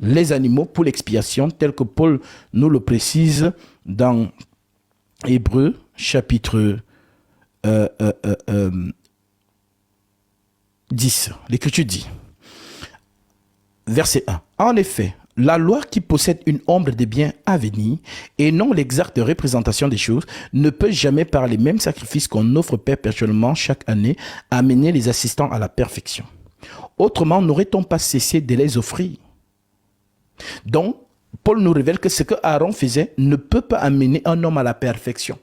les animaux pour l'expiation, tel que Paul nous le précise dans Hébreux, chapitre 10. L'Écriture dit, verset 1. En effet, la loi qui possède une ombre des biens à venir et non l'exacte représentation des choses ne peut jamais par les mêmes sacrifices qu'on offre perpétuellement chaque année amener les assistants à la perfection. Autrement, n'aurait-on pas cessé de les offrir? Donc, Paul nous révèle que ce que Aaron faisait ne peut pas amener un homme à la perfection.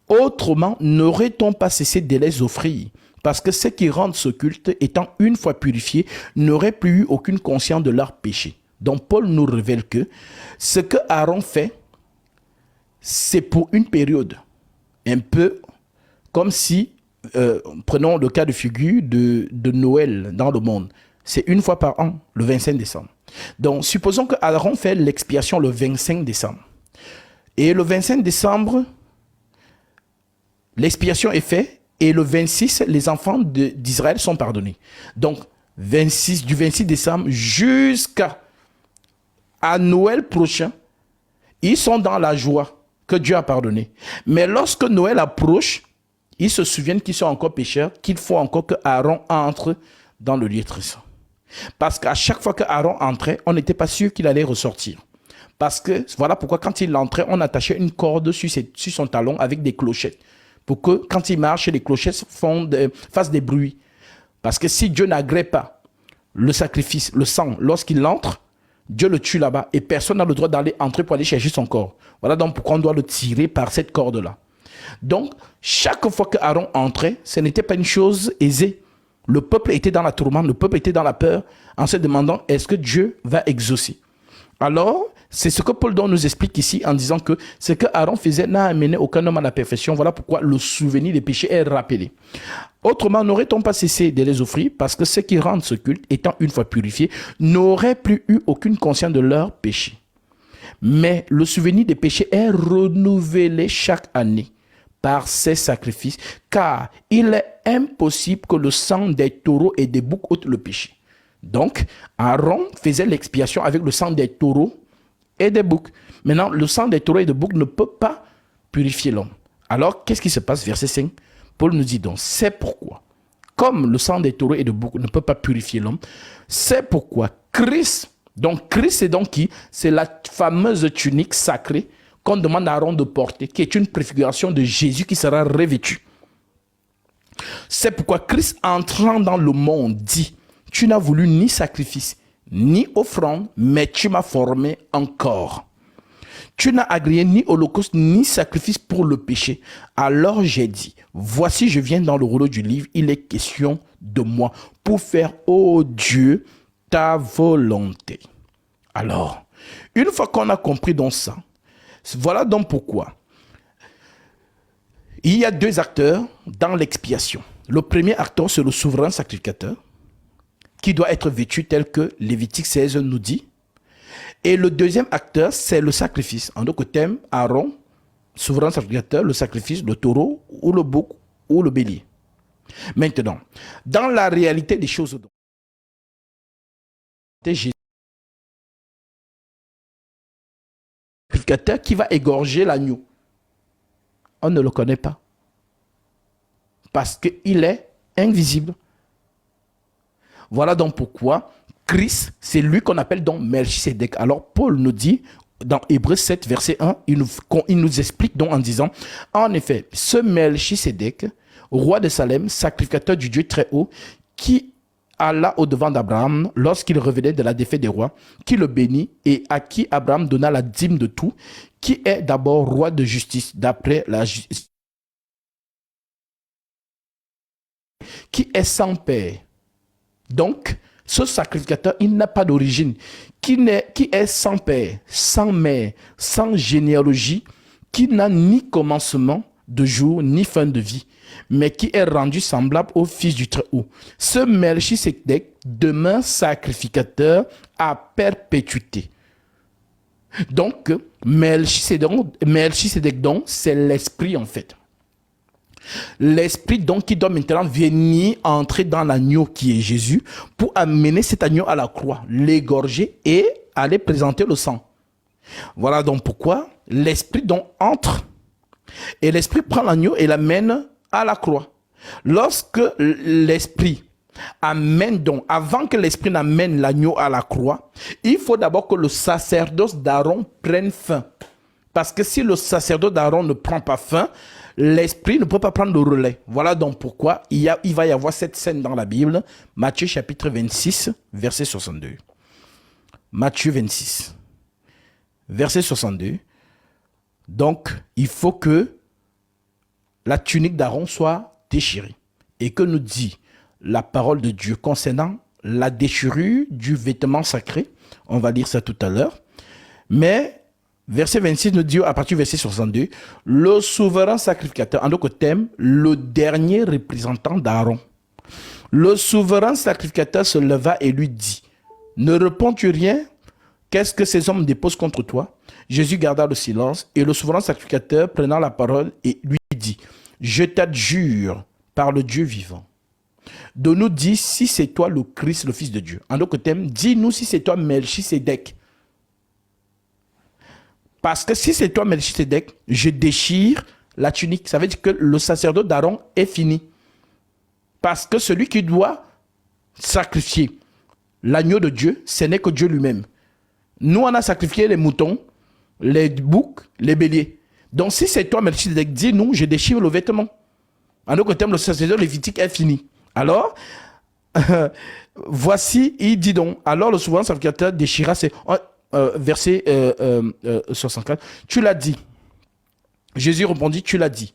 Autrement, n'aurait-on pas cessé de les offrir? Parce que ceux qui rendent ce culte, étant une fois purifiés, n'auraient plus eu aucune conscience de leur péché. Donc Paul nous révèle que ce que Aaron fait, c'est pour une période. Un peu comme si, prenons le cas de figure de Noël dans le monde. C'est une fois par an, le 25 décembre. Donc supposons que Aaron fait l'expiation le 25 décembre. Et le 25 décembre, l'expiation est faite. Et le 26, les enfants d'Israël sont pardonnés. Donc, du 26 décembre jusqu'à Noël prochain, ils sont dans la joie que Dieu a pardonné. Mais lorsque Noël approche, ils se souviennent qu'ils sont encore pécheurs, qu'il faut encore que Aaron entre dans le lieu très saint. Parce qu'à chaque fois que Aaron entrait, on n'était pas sûr qu'il allait ressortir. Parce que, voilà pourquoi quand il entrait, on attachait une corde sur son talon avec des clochettes. Pour que quand il marche, les clochettes fassent des bruits. Parce que si Dieu n'agrée pas le sacrifice, le sang, lorsqu'il entre, Dieu le tue là-bas et personne n'a le droit d'aller entrer pour aller chercher son corps. Voilà donc pourquoi on doit le tirer par cette corde-là. Donc, chaque fois que Aaron entrait, ce n'était pas une chose aisée. Le peuple était dans la tourmente, le peuple était dans la peur, en se demandant est-ce que Dieu va exaucer. Alors, c'est ce que Paul nous explique ici en disant que ce que Aaron faisait n'a amené aucun homme à la perfection. Voilà pourquoi le souvenir des péchés est rappelé. Autrement, n'aurait-on pas cessé de les offrir parce que ceux qui rendent ce culte, étant une fois purifiés, n'auraient plus eu aucune conscience de leurs péchés. Mais le souvenir des péchés est renouvelé chaque année par ces sacrifices, car il est impossible que le sang des taureaux et des boucs ôte le péché. Donc, Aaron faisait l'expiation avec le sang des taureaux et des boucs. Maintenant, le sang des taureaux et des boucs ne peut pas purifier l'homme. Alors, qu'est-ce qui se passe? Verset 5, Paul nous dit donc, c'est pourquoi, comme le sang des taureaux et des boucs ne peut pas purifier l'homme, c'est pourquoi Christ, donc Christ c'est donc qui? C'est la fameuse tunique sacrée qu'on demande à Aaron de porter, qui est une préfiguration de Jésus qui sera revêtu. C'est pourquoi Christ, entrant dans le monde, dit, tu n'as voulu ni sacrifice, ni offrande, mais tu m'as formé un corps. Tu n'as agréé ni holocauste, ni sacrifice pour le péché. Alors j'ai dit, voici je viens dans le rouleau du livre, il est question de moi, pour faire, ô Dieu, ta volonté. Alors, une fois qu'on a compris donc ça, voilà donc pourquoi il y a deux acteurs dans l'expiation. Le premier acteur, c'est le souverain sacrificateur, qui doit être vêtu tel que Lévitique 16 nous dit. Et le deuxième acteur, c'est le sacrifice. En d'autres termes, Aaron, souverain sacrificateur, le sacrifice, le taureau ou le bouc ou le bélier. Maintenant, dans la réalité des choses, c'est Jésus, le sacrificateur qui va égorger l'agneau. On ne le connaît pas. Parce qu'il est invisible. Voilà donc pourquoi Christ, c'est lui qu'on appelle donc Melchisedec. Alors Paul nous dit dans Hébreux 7, verset 1, il nous explique donc en disant, en effet, ce Melchisedec, roi de Salem, sacrificateur du Dieu très haut, qui alla au-devant d'Abraham lorsqu'il revenait de la défaite des rois, qui le bénit et à qui Abraham donna la dîme de tout, qui est d'abord roi de justice, d'après la justice, qui est sans père. Donc, ce sacrificateur, il n'a pas d'origine, qui est sans père, sans mère, sans généalogie, qui n'a ni commencement de jour, ni fin de vie, mais qui est rendu semblable au Fils du Très-Haut. Ce Melchisedec demeure sacrificateur à perpétuité. Donc, Melchisedec donc, c'est l'esprit en fait. L'esprit donc qui doit maintenant venir entrer dans l'agneau qui est Jésus pour amener cet agneau à la croix, l'égorger et aller présenter le sang. Voilà donc pourquoi l'esprit donc entre et l'esprit prend l'agneau et l'amène à la croix. Lorsque l'esprit amène donc, avant que l'esprit n'amène l'agneau à la croix, il faut d'abord que le sacerdoce d'Aaron prenne fin. Parce que si le sacerdoce d'Aaron ne prend pas fin, l'esprit ne peut pas prendre le relais. Voilà donc pourquoi il va y avoir cette scène dans la Bible, Matthieu chapitre 26, verset 62. Matthieu 26, verset 62. Donc, il faut que la tunique d'Aaron soit déchirée. Et que nous dit la parole de Dieu concernant la déchirure du vêtement sacré. On va lire ça tout à l'heure. Mais verset 26 nous dit, à partir du verset 62, le souverain sacrificateur, en d'autres termes, le dernier représentant d'Aaron. Le souverain sacrificateur se leva et lui dit, ne réponds-tu rien? Qu'est-ce que ces hommes déposent contre toi? Jésus garda le silence et le souverain sacrificateur prenant la parole et lui dit, je t'adjure par le Dieu vivant, de nous dire si c'est toi le Christ, le Fils de Dieu. En d'autres termes, dis-nous si c'est toi Melchisedec. Parce que si c'est toi Melchisedec, je déchire la tunique. Ça veut dire que le sacerdoce d'Aaron est fini. Parce que celui qui doit sacrifier l'agneau de Dieu, ce n'est que Dieu lui-même. Nous, on a sacrifié les moutons, les boucs, les béliers. Donc, si c'est toi, Melchisedec, dis-nous, je déchire le vêtement. En d'autres termes, le sacerdoce lévitique est fini. Alors, voici, il dit donc, alors le souverain sacrificateur déchira ses... verset 64, tu l'as dit. Jésus répondit, tu l'as dit.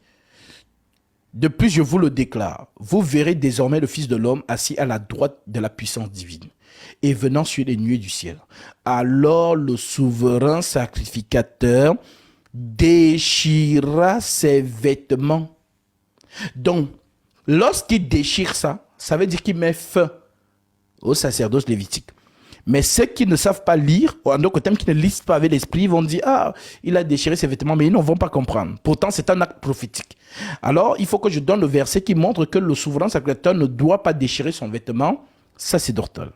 De plus, je vous le déclare, vous verrez désormais le Fils de l'homme assis à la droite de la puissance divine et venant sur les nuées du ciel. Alors le souverain sacrificateur déchira ses vêtements. Donc, lorsqu'il déchire ça, ça veut dire qu'il met fin au sacerdoce lévitique. Mais ceux qui ne savent pas lire, ou en d'autres termes, qui ne lisent pas avec l'esprit, vont dire, ah, il a déchiré ses vêtements, mais ils ne vont pas comprendre. Pourtant, c'est un acte prophétique. Alors, il faut que je donne le verset qui montre que le souverain sacrificateur ne doit pas déchirer son vêtement. Ça, c'est Dortal.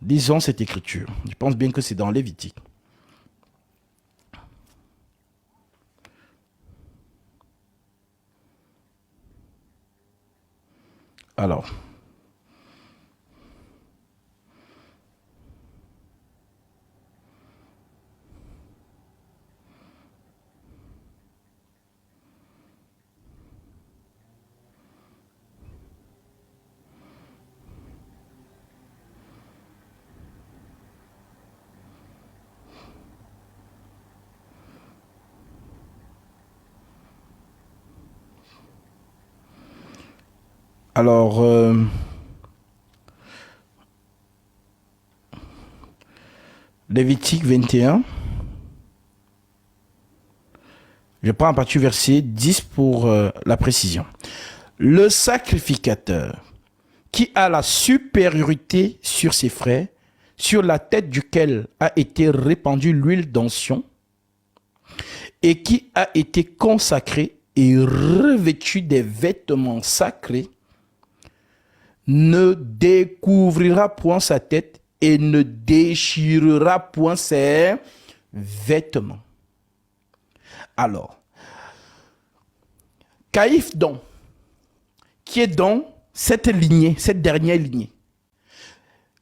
Lisons cette écriture. Je pense bien que c'est dans Lévitique. Alors, Alors, Lévitique 21. Je prends à partir du verset 10 pour la précision. Le sacrificateur qui a la supériorité sur ses frères, sur la tête duquel a été répandue l'huile d'onction, et qui a été consacré et revêtu des vêtements sacrés, ne découvrira point sa tête et ne déchirera point ses vêtements. Alors, Caïphe donc, qui est donc cette lignée, cette dernière lignée,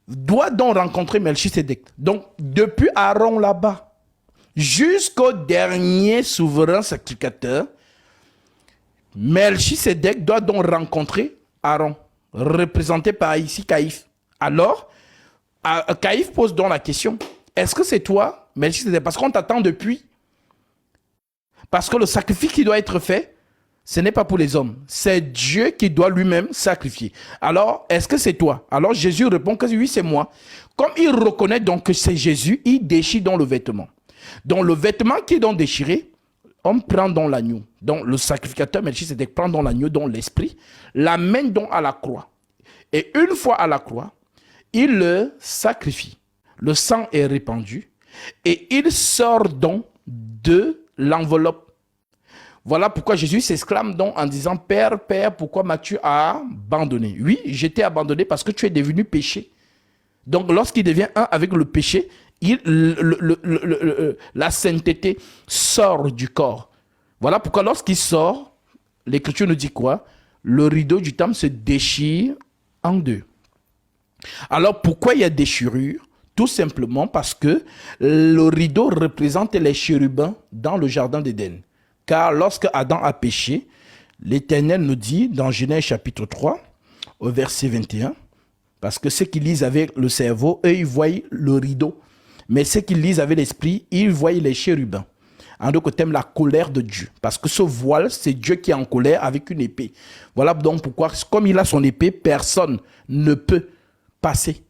doit donc rencontrer Melchisédek. Donc, depuis Aaron là-bas, jusqu'au dernier souverain sacrificateur, Melchisédek doit donc rencontrer Aaron, représenté par ici Caïphe. Alors, Caïphe pose donc la question, est-ce que c'est toi, Melchisédek? Parce qu'on t'attend depuis. Parce que le sacrifice qui doit être fait, ce n'est pas pour les hommes. C'est Dieu qui doit lui-même sacrifier. Alors, est-ce que c'est toi? Alors, Jésus répond que oui, c'est moi. Comme il reconnaît donc que c'est Jésus, il déchire donc le vêtement. Donc, le vêtement qui est donc déchiré, on prend donc l'agneau. Donc, le sacrificateur Melchisédek prend donc l'agneau, donc l'esprit, l'amène donc à la croix. Et une fois à la croix, il le sacrifie. Le sang est répandu et il sort donc de l'enveloppe. Voilà pourquoi Jésus s'exclame donc en disant, Père, Père, pourquoi m'as-tu abandonné? Oui, j'étais abandonné parce que tu es devenu péché. Donc lorsqu'il devient un avec le péché, la sainteté sort du corps. Voilà pourquoi lorsqu'il sort, l'Écriture nous dit quoi? Le rideau du temple se déchire en deux. Alors pourquoi il y a déchirure? Tout simplement parce que le rideau représente les chérubins dans le jardin d'Éden. Car lorsque Adam a péché, l'Éternel nous dit dans Genèse chapitre 3, au verset 21, parce que ceux qui lisent avec le cerveau, eux, ils voient le rideau. Mais ceux qui lisent avec l'esprit, ils voient les chérubins. En d'autres termes, la colère de Dieu. Parce que ce voile, c'est Dieu qui est en colère avec une épée. Voilà donc pourquoi, comme il a son épée, personne ne peut passer.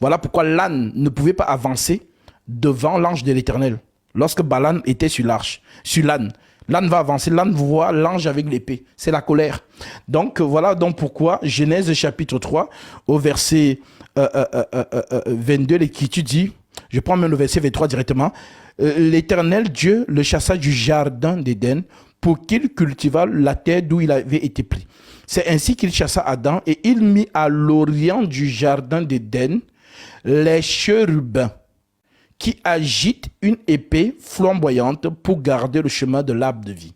Voilà pourquoi l'âne ne pouvait pas avancer devant l'ange de l'Éternel. Lorsque Balaam était sur l'arche, sur l'âne, l'âne va avancer, l'âne voit l'ange avec l'épée. C'est la colère. Donc voilà donc pourquoi Genèse chapitre 3 au verset 22, l'Écriture dit, je prends même le verset 23 directement, l'Éternel Dieu le chassa du jardin d'Éden pour qu'il cultivât la terre d'où il avait été pris. C'est ainsi qu'il chassa Adam et il mit à l'orient du jardin d'Éden les chérubins qui agitent une épée flamboyante pour garder le chemin de l'arbre de vie.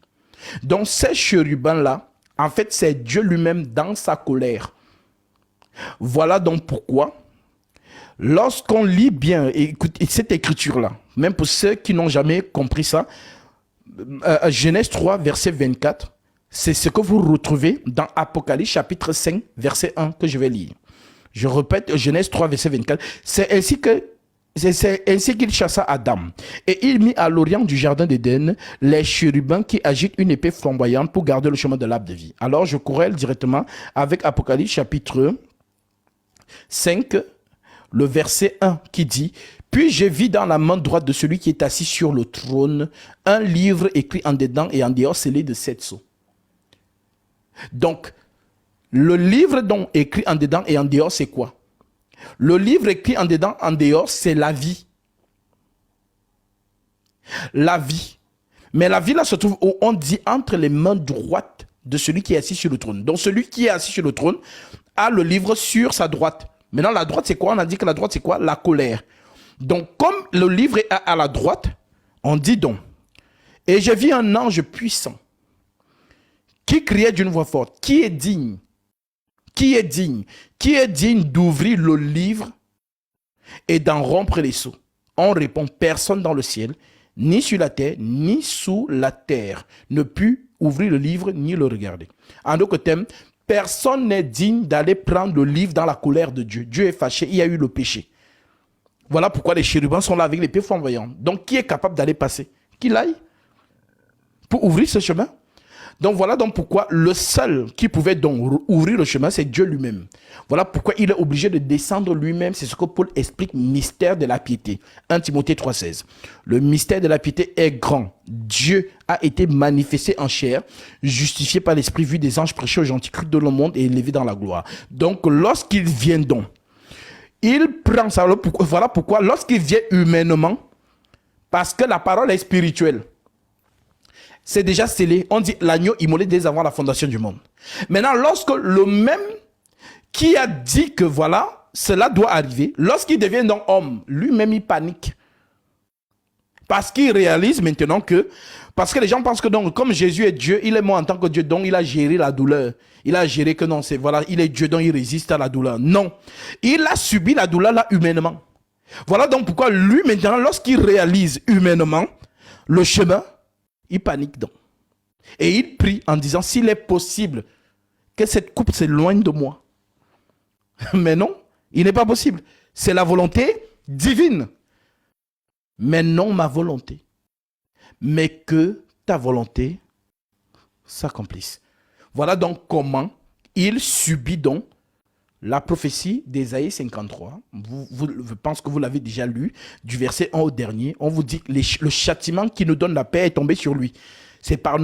Donc ces chérubins-là, en fait, c'est Dieu lui-même dans sa colère. Voilà donc pourquoi, lorsqu'on lit bien, écoute, cette écriture-là, même pour ceux qui n'ont jamais compris ça, Genèse 3, verset 24, c'est ce que vous retrouvez dans Apocalypse chapitre 5, verset 1 que je vais lire. Je répète, Genèse 3, verset 24. C'est ainsi qu'il chassa Adam. Et il mit à l'orient du jardin d'Éden les chérubins qui agitent une épée flamboyante pour garder le chemin de l'arbre de vie. Alors je corrèle directement avec Apocalypse chapitre 5, le verset 1 qui dit « Puis je vis dans la main droite de celui qui est assis sur le trône un livre écrit en dedans et en dehors scellé de 7 sceaux. » Donc, le livre donc écrit en dedans et en dehors, c'est quoi? Le livre écrit en dedans, en dehors, c'est la vie. La vie. Mais la vie là se trouve, on dit, entre les mains droites de celui qui est assis sur le trône. Donc celui qui est assis sur le trône a le livre sur sa droite. Maintenant, la droite, c'est quoi? On a dit que la droite, c'est quoi? La colère. Donc, comme le livre est à la droite, on dit donc, et j'ai vu un ange puissant qui criait d'une voix forte, qui est digne? Qui est digne? Qui est digne d'ouvrir le livre et d'en rompre les sceaux? On répond, personne dans le ciel, ni sur la terre, ni sous la terre, ne put ouvrir le livre ni le regarder. En d'autres termes, personne n'est digne d'aller prendre le livre dans la colère de Dieu. Dieu est fâché, il y a eu le péché. Voilà pourquoi les chérubins sont là avec l'épée flamboyante. Donc, qui est capable d'aller passer? Qu'il aille pour ouvrir ce chemin. Donc voilà donc pourquoi le seul qui pouvait donc ouvrir le chemin, c'est Dieu lui-même. Voilà pourquoi il est obligé de descendre lui-même. C'est ce que Paul explique, mystère de la piété. 1 Timothée 3,16. Le mystère de la piété est grand. Dieu a été manifesté en chair, justifié par l'Esprit, vu des anges, prêché aux gentils, cru dans le monde et élevé dans la gloire. Donc lorsqu'il vient donc, il prend ça. Voilà pourquoi lorsqu'il vient humainement, parce que la parole est spirituelle, c'est déjà scellé. On dit l'agneau immolé dès avant la fondation du monde. Maintenant, lorsque le même qui a dit que voilà, cela doit arriver, lorsqu'il devient donc homme, lui-même il panique. Parce qu'il réalise maintenant que, parce que les gens pensent que donc, comme Jésus est Dieu, il est mort en tant que Dieu, donc il a géré la douleur. Il a géré que non, c'est voilà, il est Dieu, donc il résiste à la douleur. Non. Il a subi la douleur là humainement. Voilà donc pourquoi lui maintenant, lorsqu'il réalise humainement le chemin, il panique donc. Et il prie en disant, s'il est possible que cette coupe s'éloigne de moi. Mais non, il n'est pas possible. C'est la volonté divine. Mais non ma volonté. Mais que ta volonté s'accomplisse. Voilà donc comment il subit donc la prophétie d'Ésaïe 53. Je pense que vous l'avez déjà lu, du verset 1 au dernier. On vous dit que le châtiment qui nous donne la paix est tombé sur lui. C'est par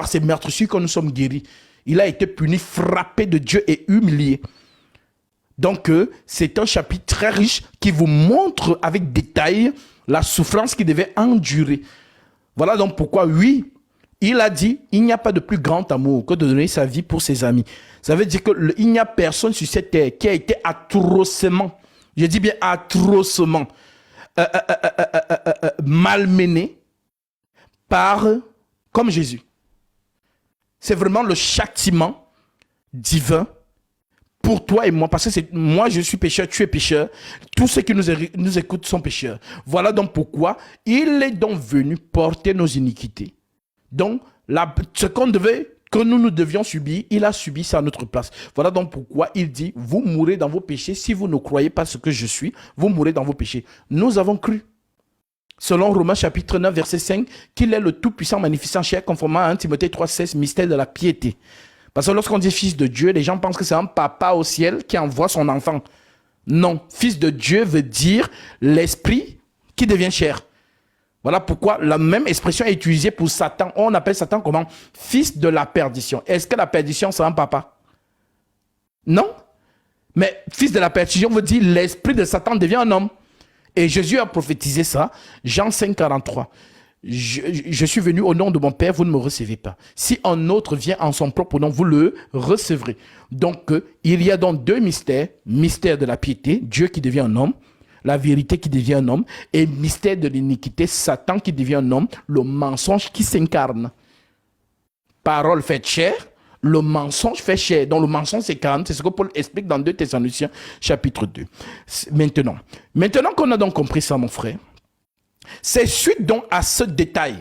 ces meurtrissures que nous sommes guéris. Il a été puni, frappé de Dieu et humilié. Donc, c'est un chapitre très riche qui vous montre avec détail la souffrance qu'il devait endurer. Voilà donc pourquoi, oui, il a dit, il n'y a pas de plus grand amour que de donner sa vie pour ses amis. Ça veut dire qu'il n'y a personne sur cette terre qui a été atrocement, je dis bien atrocement, malmené comme Jésus. C'est vraiment le châtiment divin pour toi et moi, parce que moi je suis pécheur, tu es pécheur, tous ceux qui nous écoutent sont pécheurs. Voilà donc pourquoi il est donc venu porter nos iniquités. Donc, ce que nous devions subir, il a subi ça à notre place. Voilà donc pourquoi il dit, vous mourrez dans vos péchés, si vous ne croyez pas ce que je suis, vous mourrez dans vos péchés. Nous avons cru, selon Romains chapitre 9, verset 5, qu'il est le Tout-Puissant manifesté en chair, conformément à 1 Timothée 3,16, mystère de la piété. Parce que lorsqu'on dit fils de Dieu, les gens pensent que c'est un papa au ciel qui envoie son enfant. Non, fils de Dieu veut dire l'esprit qui devient chair. Voilà pourquoi la même expression est utilisée pour Satan. On appelle Satan comment? Fils de la perdition. Est-ce que la perdition, c'est un papa? Non. Mais fils de la perdition veut dire l'esprit de Satan devient un homme. Et Jésus a prophétisé ça. Jean 5, 43. Je suis venu au nom de mon Père, vous ne me recevez pas. Si un autre vient en son propre nom, vous le recevrez. Donc, il y a donc deux mystères. Mystère de la piété, Dieu qui devient un homme. La vérité qui devient un homme. Et mystère de l'iniquité, Satan qui devient un homme. Le mensonge qui s'incarne. Parole faite chair, le mensonge fait chair. Donc, le mensonge s'incarne. C'est ce que Paul explique dans 2 Thessaloniciens, chapitre 2. Maintenant qu'on a donc compris ça, mon frère, c'est suite donc à ce détail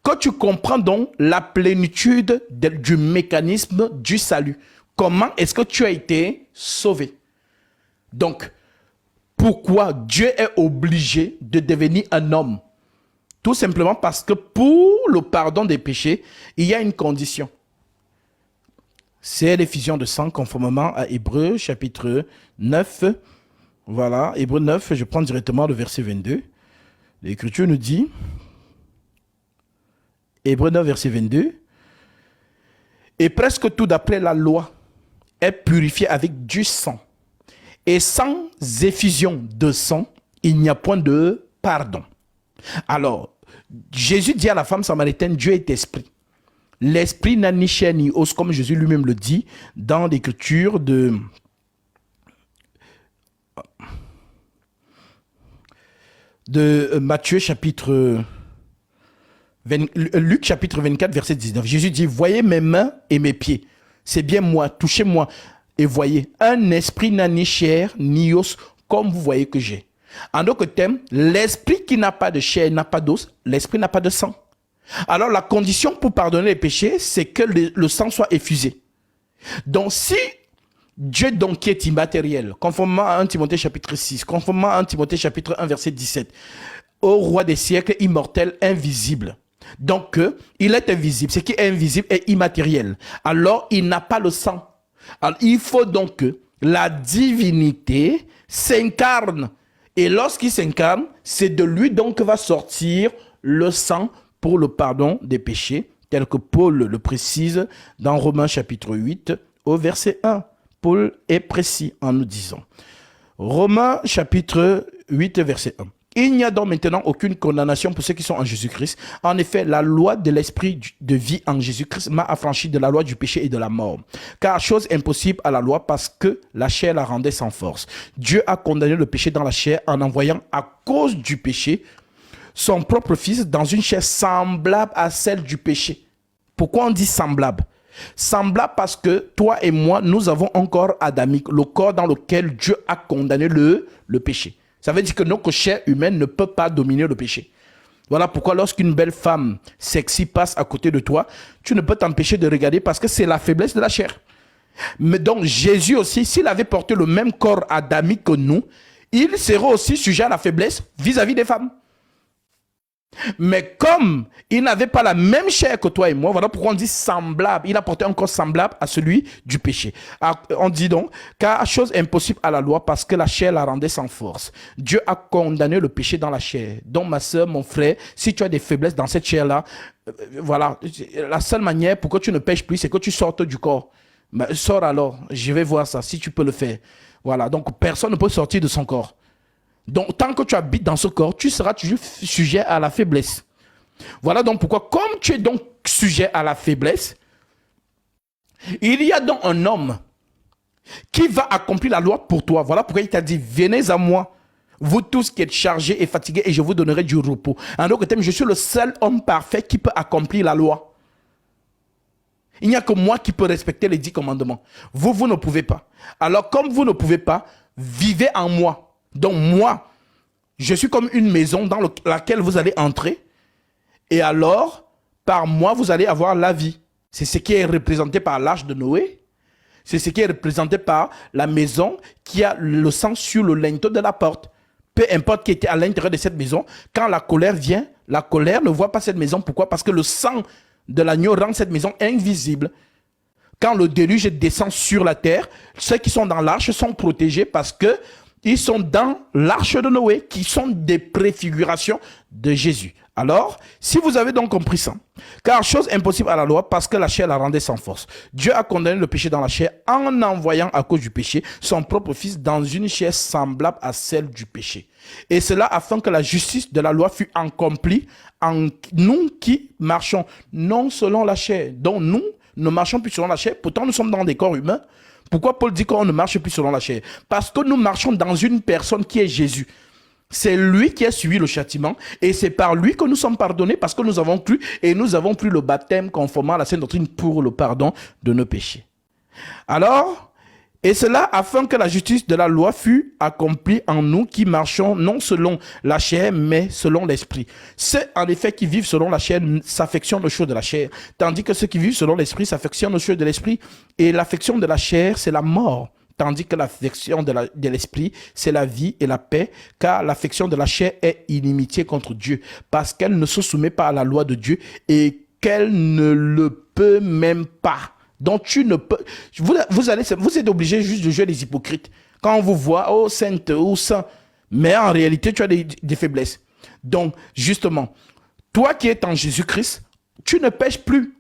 que tu comprends donc la plénitude du mécanisme du salut. Comment est-ce que tu as été sauvé? Donc, pourquoi Dieu est obligé de devenir un homme? Tout simplement parce que pour le pardon des péchés, il y a une condition. C'est l'effusion de sang conformément à Hébreux chapitre 9. Voilà, Hébreux 9, je prends directement le verset 22. L'Écriture nous dit, Hébreux 9, verset 22, « Et presque tout d'après la loi est purifié avec du sang. Et sans effusion de sang, il n'y a point de pardon. » Alors, Jésus dit à la femme samaritaine, Dieu est esprit. L'esprit n'a ni chair ni os, comme Jésus lui-même le dit dans l'Écriture de Matthieu chapitre 20, Luc chapitre 24 verset 19. Jésus dit, voyez mes mains et mes pieds, c'est bien moi, touchez-moi et voyez, un esprit n'a ni chair ni os comme vous voyez que j'ai. En d'autres termes, l'esprit qui n'a pas de chair, n'a pas d'os, l'esprit n'a pas de sang. Alors la condition pour pardonner les péchés, c'est que le sang soit effusé. Donc si Dieu donc qui est immatériel, conformément à 1 Timothée chapitre 6, conformément à 1 Timothée chapitre 1 verset 17, au roi des siècles, immortel, invisible. Donc, il est invisible. Ce qui est invisible est immatériel. Alors, il n'a pas le sang. Alors, il faut donc que la divinité s'incarne. Et lorsqu'il s'incarne, c'est de lui donc que va sortir le sang pour le pardon des péchés, tel que Paul le précise dans Romains chapitre 8 au verset 1. Paul est précis en nous disant. Romains chapitre 8 verset 1. Il n'y a donc maintenant aucune condamnation pour ceux qui sont en Jésus-Christ. En effet, la loi de l'esprit de vie en Jésus-Christ m'a affranchi de la loi du péché et de la mort. Car chose impossible à la loi parce que la chair la rendait sans force. Dieu a condamné le péché dans la chair en envoyant à cause du péché son propre fils dans une chair semblable à celle du péché. Pourquoi on dit semblable? Semblable parce que toi et moi, nous avons un corps adamique, le corps dans lequel Dieu a condamné le péché. Ça veut dire que notre chair humaine ne peut pas dominer le péché. Voilà pourquoi lorsqu'une belle femme sexy passe à côté de toi, tu ne peux t'empêcher de regarder parce que c'est la faiblesse de la chair. Mais donc Jésus aussi, s'il avait porté le même corps adamique que nous, il serait aussi sujet à la faiblesse vis-à-vis des femmes. Mais comme il n'avait pas la même chair que toi et moi, voilà pourquoi on dit semblable. Il a porté un corps semblable à celui du péché. On dit donc, car chose impossible à la loi parce que la chair la rendait sans force. Dieu a condamné le péché dans la chair. Donc ma soeur, mon frère, si tu as des faiblesses dans cette chair-là, voilà, la seule manière pour que tu ne pêches plus, c'est que tu sortes du corps. Mais sors alors, je vais voir ça, si tu peux le faire. Voilà, donc personne ne peut sortir de son corps. Donc, tant que tu habites dans ce corps, tu seras toujours sujet à la faiblesse. Voilà donc pourquoi, comme tu es donc sujet à la faiblesse, il y a donc un homme qui va accomplir la loi pour toi. Voilà pourquoi il t'a dit, venez à moi, vous tous qui êtes chargés et fatigués, et je vous donnerai du repos. En d'autres termes, je suis le seul homme parfait qui peut accomplir la loi. Il n'y a que moi qui peux respecter les 10 commandements. Vous ne pouvez pas. Alors, comme vous ne pouvez pas, vivez en moi. Donc moi, je suis comme une maison dans laquelle vous allez entrer. Et alors, par moi, vous allez avoir la vie. C'est ce qui est représenté par l'arche de Noé. C'est ce qui est représenté par la maison qui a le sang sur le linteau de la porte. Peu importe qui était à l'intérieur de cette maison, quand la colère vient, la colère ne voit pas cette maison. Pourquoi? Parce que le sang de l'agneau rend cette maison invisible. Quand le déluge descend sur la terre, ceux qui sont dans l'arche sont protégés parce que ils sont dans l'arche de Noé, qui sont des préfigurations de Jésus. Alors, si vous avez donc compris ça, car chose impossible à la loi, parce que la chair la rendait sans force. Dieu a condamné le péché dans la chair en envoyant à cause du péché son propre fils dans une chair semblable à celle du péché. Et cela afin que la justice de la loi fût accomplie en nous qui marchons non selon la chair. Donc nous ne marchons plus selon la chair, pourtant nous sommes dans des corps humains. Pourquoi Paul dit qu'on ne marche plus selon la chair? Parce que nous marchons dans une personne qui est Jésus. C'est lui qui a suivi le châtiment et c'est par lui que nous sommes pardonnés parce que nous avons cru et nous avons pris le baptême conformément à la sainte doctrine pour le pardon de nos péchés. Alors, et cela afin que la justice de la loi fût accomplie en nous qui marchons non selon la chair, mais selon l'esprit. Ceux, en effet, qui vivent selon la chair s'affectionnent aux choses de la chair, tandis que ceux qui vivent selon l'esprit s'affectionnent aux choses de l'esprit. Et l'affection de la chair, c'est la mort, tandis que l'affection de l'esprit, c'est la vie et la paix, car l'affection de la chair est inimitié contre Dieu, parce qu'elle ne se soumet pas à la loi de Dieu et qu'elle ne le peut même pas. Donc tu ne peux, vous êtes obligé juste de jouer les hypocrites. Quand on vous voit, oh sainte, oh saint, mais en réalité tu as des faiblesses. Donc justement, toi qui es en Jésus-Christ, tu ne pêches plus.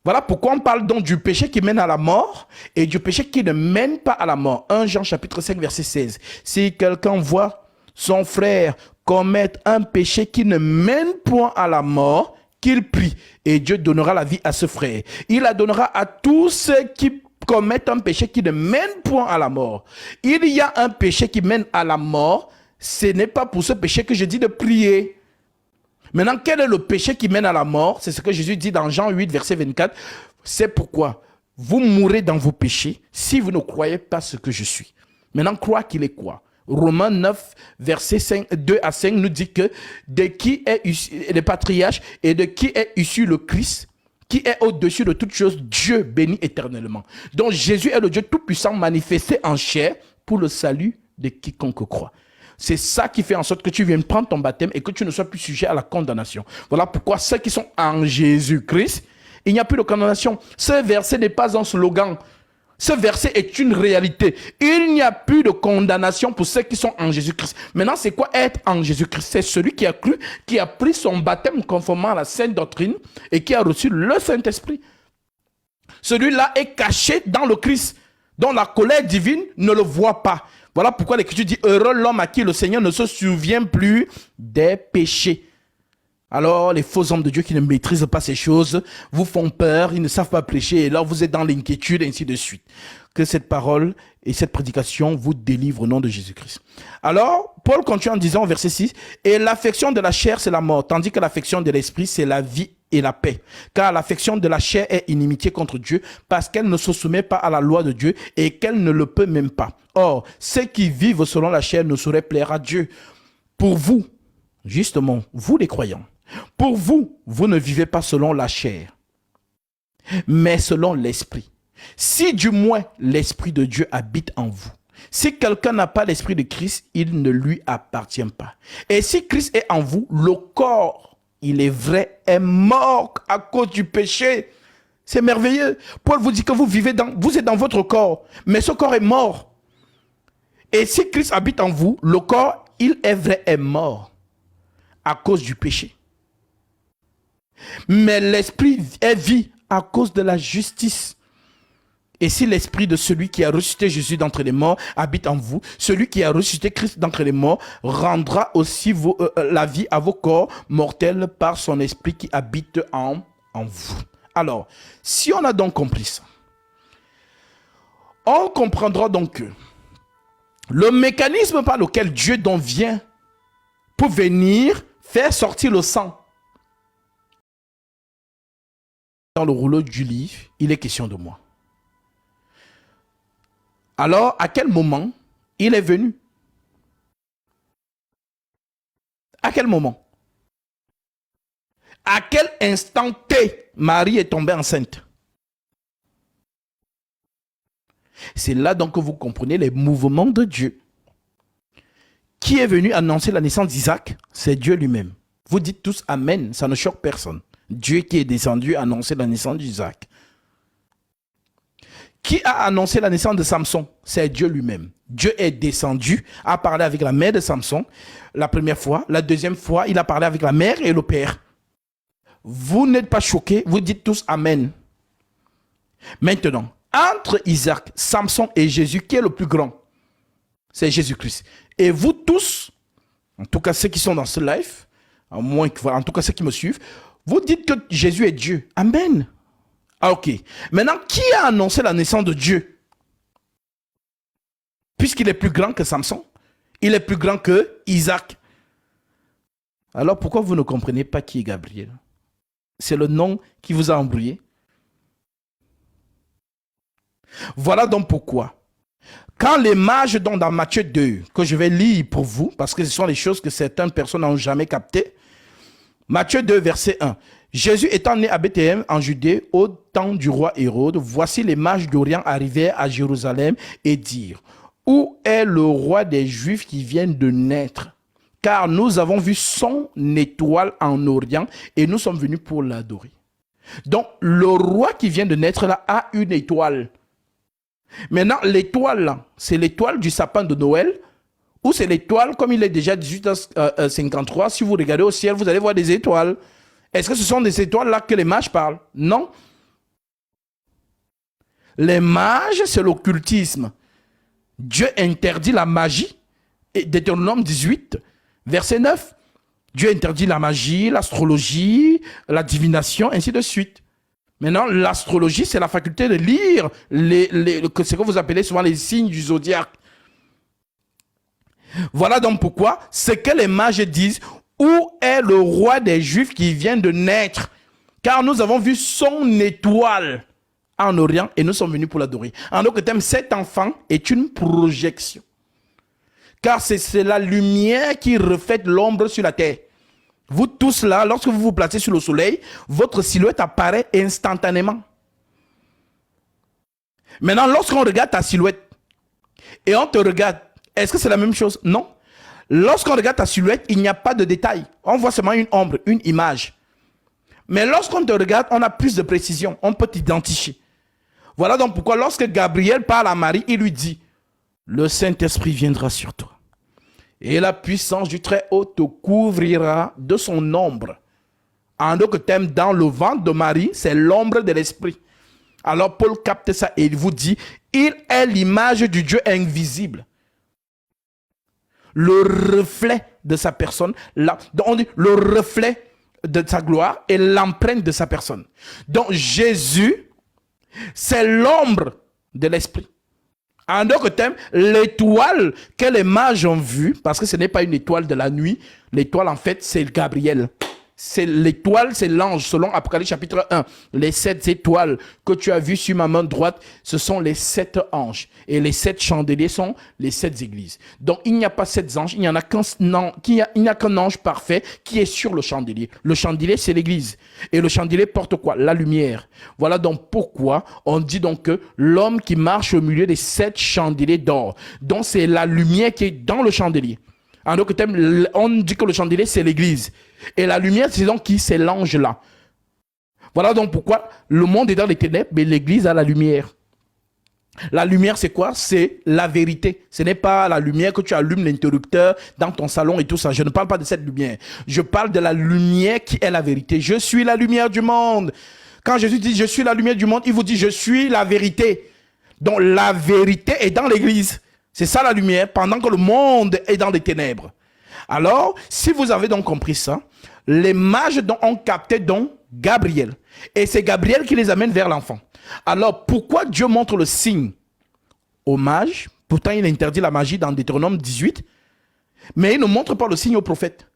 Voilà pourquoi on parle donc du péché qui mène à la mort et du péché qui ne mène pas à la mort. 1 Jean chapitre 5 verset 16. Si quelqu'un voit son frère commettre un péché qui ne mène point à la mort, qu'il prie et Dieu donnera la vie à ce frère. Il la donnera à tous ceux qui commettent un péché qui ne mène point à la mort. Il y a un péché qui mène à la mort. Ce n'est pas pour ce péché que je dis de prier. Maintenant, quel est le péché qui mène à la mort? C'est ce que Jésus dit dans Jean 8, verset 24. C'est pourquoi vous mourrez dans vos péchés si vous ne croyez pas ce que je suis. Maintenant, croire qu'il est quoi? Romains 9, verset 2 à 5 nous dit que de qui est issu le patriarche et de qui est issu le Christ, qui est au-dessus de toutes choses, Dieu béni éternellement. Donc Jésus est le Dieu tout-puissant manifesté en chair pour le salut de quiconque croit. C'est ça qui fait en sorte que tu viennes prendre ton baptême et que tu ne sois plus sujet à la condamnation. Voilà pourquoi ceux qui sont en Jésus-Christ, il n'y a plus de condamnation. Ce verset n'est pas un slogan. Ce verset est une réalité. Il n'y a plus de condamnation pour ceux qui sont en Jésus-Christ. Maintenant, c'est quoi être en Jésus-Christ? C'est celui qui a cru, qui a pris son baptême conformément à la sainte doctrine et qui a reçu le Saint-Esprit. Celui-là est caché dans le Christ, dont la colère divine ne le voit pas. Voilà pourquoi l'Écriture dit « Heureux l'homme à qui le Seigneur ne se souvient plus des péchés ». Alors, les faux hommes de Dieu qui ne maîtrisent pas ces choses vous font peur, ils ne savent pas prêcher, et là, vous êtes dans l'inquiétude, et ainsi de suite. Que cette parole et cette prédication vous délivrent au nom de Jésus-Christ. Alors, Paul continue en disant au verset 6, « Et l'affection de la chair, c'est la mort, tandis que l'affection de l'esprit, c'est la vie et la paix. Car l'affection de la chair est inimitié contre Dieu, parce qu'elle ne se soumet pas à la loi de Dieu, et qu'elle ne le peut même pas. Or, ceux qui vivent selon la chair ne sauraient plaire à Dieu. Pour vous, justement, vous les croyants, pour vous, vous ne vivez pas selon la chair, mais selon l'esprit. Si du moins l'esprit de Dieu habite en vous, si quelqu'un n'a pas l'esprit de Christ, il ne lui appartient pas. Et si Christ est en vous, le corps, il est vrai, est mort à cause du péché. C'est merveilleux. Paul vous dit que vous êtes dans votre corps, mais ce corps est mort. Et si Christ habite en vous, le corps, il est vrai, est mort à cause du péché. Mais l'esprit est vie à cause de la justice. Et si l'esprit de celui qui a ressuscité Jésus d'entre les morts habite en vous, celui qui a ressuscité Christ d'entre les morts rendra aussi la vie à vos corps mortels par son esprit qui habite en vous. Alors, si on a donc compris ça, on comprendra donc que le mécanisme par lequel Dieu donc vient pour venir faire sortir le sang. Dans le rouleau du livre, il est question de moi. Alors, à quel moment il est venu? À quel moment? À quel instant T Marie est tombée enceinte? C'est là donc que vous comprenez les mouvements de Dieu. Qui est venu annoncer la naissance d'Isaac? C'est Dieu lui-même. Vous dites tous Amen, ça ne choque personne. Dieu qui est descendu annoncer la naissance d'Isaac. Qui a annoncé la naissance de Samson? C'est Dieu lui-même. Dieu est descendu, a parlé avec la mère de Samson la première fois. La deuxième fois, il a parlé avec la mère et le père. Vous n'êtes pas choqués, vous dites tous Amen. Maintenant, entre Isaac, Samson et Jésus, qui est le plus grand? C'est Jésus-Christ. Et vous tous, en tout cas ceux qui sont dans ce live, en tout cas ceux qui me suivent, vous dites que Jésus est Dieu. Amen. Ah, ok. Maintenant, qui a annoncé la naissance de Dieu? Puisqu'il est plus grand que Samson, il est plus grand que Isaac. Alors pourquoi vous ne comprenez pas qui est Gabriel? C'est le nom qui vous a embrouillé. Voilà donc pourquoi. Quand les mages dans Matthieu 2, que je vais lire pour vous, parce que ce sont les choses que certaines personnes n'ont jamais captées. Matthieu 2, verset 1. Jésus étant né à Bethléem en Judée au temps du roi Hérode, voici les mages d'Orient arrivèrent à Jérusalem et dirent, où est le roi des Juifs qui vient de naître? Car nous avons vu son étoile en Orient et nous sommes venus pour l'adorer. Donc le roi qui vient de naître là a une étoile. Maintenant l'étoile, c'est l'étoile du sapin de Noël, ou c'est l'étoile, comme il est déjà 18h53, si vous regardez au ciel, vous allez voir des étoiles. Est-ce que ce sont des étoiles-là que les mages parlent? Non. Les mages, c'est l'occultisme. Dieu interdit la magie. Et Deutéronome 18, verset 9. Dieu interdit la magie, l'astrologie, la divination, ainsi de suite. Maintenant, l'astrologie, c'est la faculté de lire ce que vous appelez souvent les signes du zodiaque. Voilà donc pourquoi ce que les mages disent, où est le roi des Juifs qui vient de naître? Car nous avons vu son étoile en Orient et nous sommes venus pour l'adorer. En d'autres termes, cet enfant est une projection. Car c'est la lumière qui reflète l'ombre sur la terre. Vous tous là, lorsque vous vous placez sur le soleil, votre silhouette apparaît instantanément. Maintenant, lorsqu'on regarde ta silhouette et on te regarde, est-ce que c'est la même chose? Non. Lorsqu'on regarde ta silhouette, il n'y a pas de détail. On voit seulement une ombre, une image. Mais lorsqu'on te regarde, on a plus de précision. On peut t'identifier. Voilà donc pourquoi lorsque Gabriel parle à Marie, il lui dit, le Saint-Esprit viendra sur toi. Et la puissance du Très-Haut te couvrira de son ombre. En d'autres termes, dans le ventre de Marie, c'est l'ombre de l'Esprit. Alors Paul capte ça et il vous dit, il est l'image du Dieu invisible. Le reflet de sa personne, donc on dit le reflet de sa gloire et l'empreinte de sa personne. Donc Jésus, c'est l'ombre de l'Esprit. En d'autres termes, l'étoile que les mages ont vue, parce que ce n'est pas une étoile de la nuit, l'étoile en fait c'est Gabriel. C'est l'étoile, c'est l'ange, selon Apocalypse chapitre 1. Les 7 étoiles que tu as vues sur ma main droite, ce sont les 7 anges. Et les 7 chandeliers sont les 7 églises. Donc il n'y a pas 7 anges, il n'y a qu'un ange parfait qui est sur le chandelier. Le chandelier, c'est l'église. Et le chandelier porte quoi? La lumière. Voilà donc pourquoi on dit donc que l'homme qui marche au milieu des 7 chandeliers d'or. Donc c'est la lumière qui est dans le chandelier. En d'autres termes, on dit que le chandelier, c'est l'église. Et la lumière, c'est donc qui? C'est l'ange là. Voilà donc pourquoi le monde est dans les ténèbres, mais l'église a la lumière. La lumière, c'est quoi? C'est la vérité. Ce n'est pas la lumière que tu allumes l'interrupteur dans ton salon et tout ça. Je ne parle pas de cette lumière. Je parle de la lumière qui est la vérité. Je suis la lumière du monde. Quand Jésus dit je suis la lumière du monde, il vous dit je suis la vérité. Donc la vérité est dans l'église. C'est ça la lumière, pendant que le monde est dans les ténèbres. Alors, si vous avez donc compris ça, les mages ont capté donc Gabriel. Et c'est Gabriel qui les amène vers l'enfant. Alors, pourquoi Dieu montre le signe aux mages? Pourtant, il interdit la magie dans Deutéronome 18. Mais il ne montre pas le signe aux prophètes.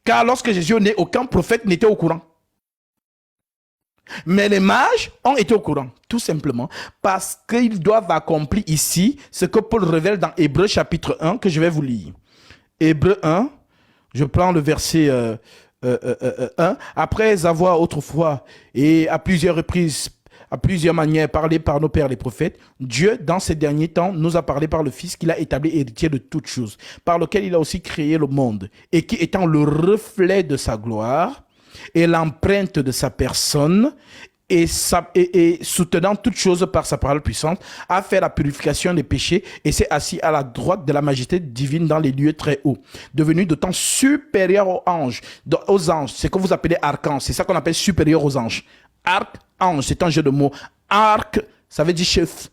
Car lorsque Jésus est né, aucun prophète n'était au courant. Mais les mages ont été au courant, tout simplement, parce qu'ils doivent accomplir ici ce que Paul révèle dans Hébreux chapitre 1, que je vais vous lire. Hébreux 1, je prends le verset 1. Après avoir autrefois et à plusieurs reprises, à plusieurs manières parlé par nos pères les prophètes, Dieu, dans ces derniers temps, nous a parlé par le Fils qu'il a établi héritier de toutes choses, par lequel il a aussi créé le monde, et qui étant le reflet de sa gloire, et l'empreinte de sa personne et soutenant toutes choses par sa parole puissante, a fait la purification des péchés et s'est assis à la droite de la majesté divine dans les lieux très hauts, devenu d'autant supérieur aux anges. C'est ce que vous appelez archange, c'est ça qu'on appelle supérieur aux anges. Archange, c'est un jeu de mots. Arc, ça veut dire chef.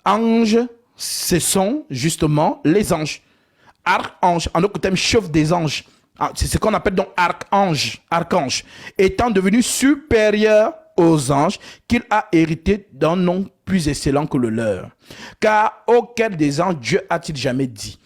Ange, ce sont justement les anges. Archange, en d'autres termes, chef des anges. C'est ce qu'on appelle donc archange, étant devenu supérieur aux anges, qu'il a hérité d'un nom plus excellent que le leur. Car auquel des anges Dieu a-t-il jamais dit,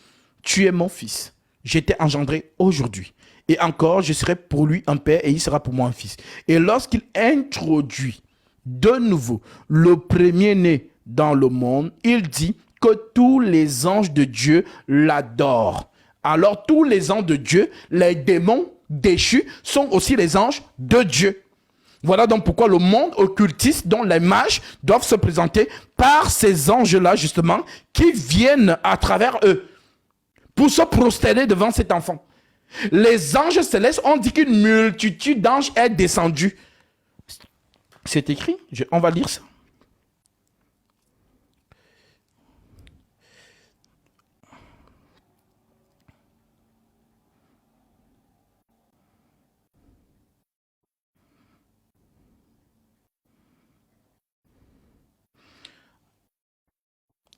tu es mon fils, je t'ai engendré aujourd'hui. Et encore, je serai pour lui un père et il sera pour moi un fils. Et lorsqu'il introduit de nouveau le premier-né dans le monde, il dit que tous les anges de Dieu l'adorent. Alors tous les anges de Dieu, les démons déchus, sont aussi les anges de Dieu. Voilà donc pourquoi le monde occultiste, dont les mages doivent se présenter par ces anges-là, justement, qui viennent à travers eux pour se prosterner devant cet enfant. Les anges célestes ont dit qu'une multitude d'anges est descendue. C'est écrit, on va lire ça.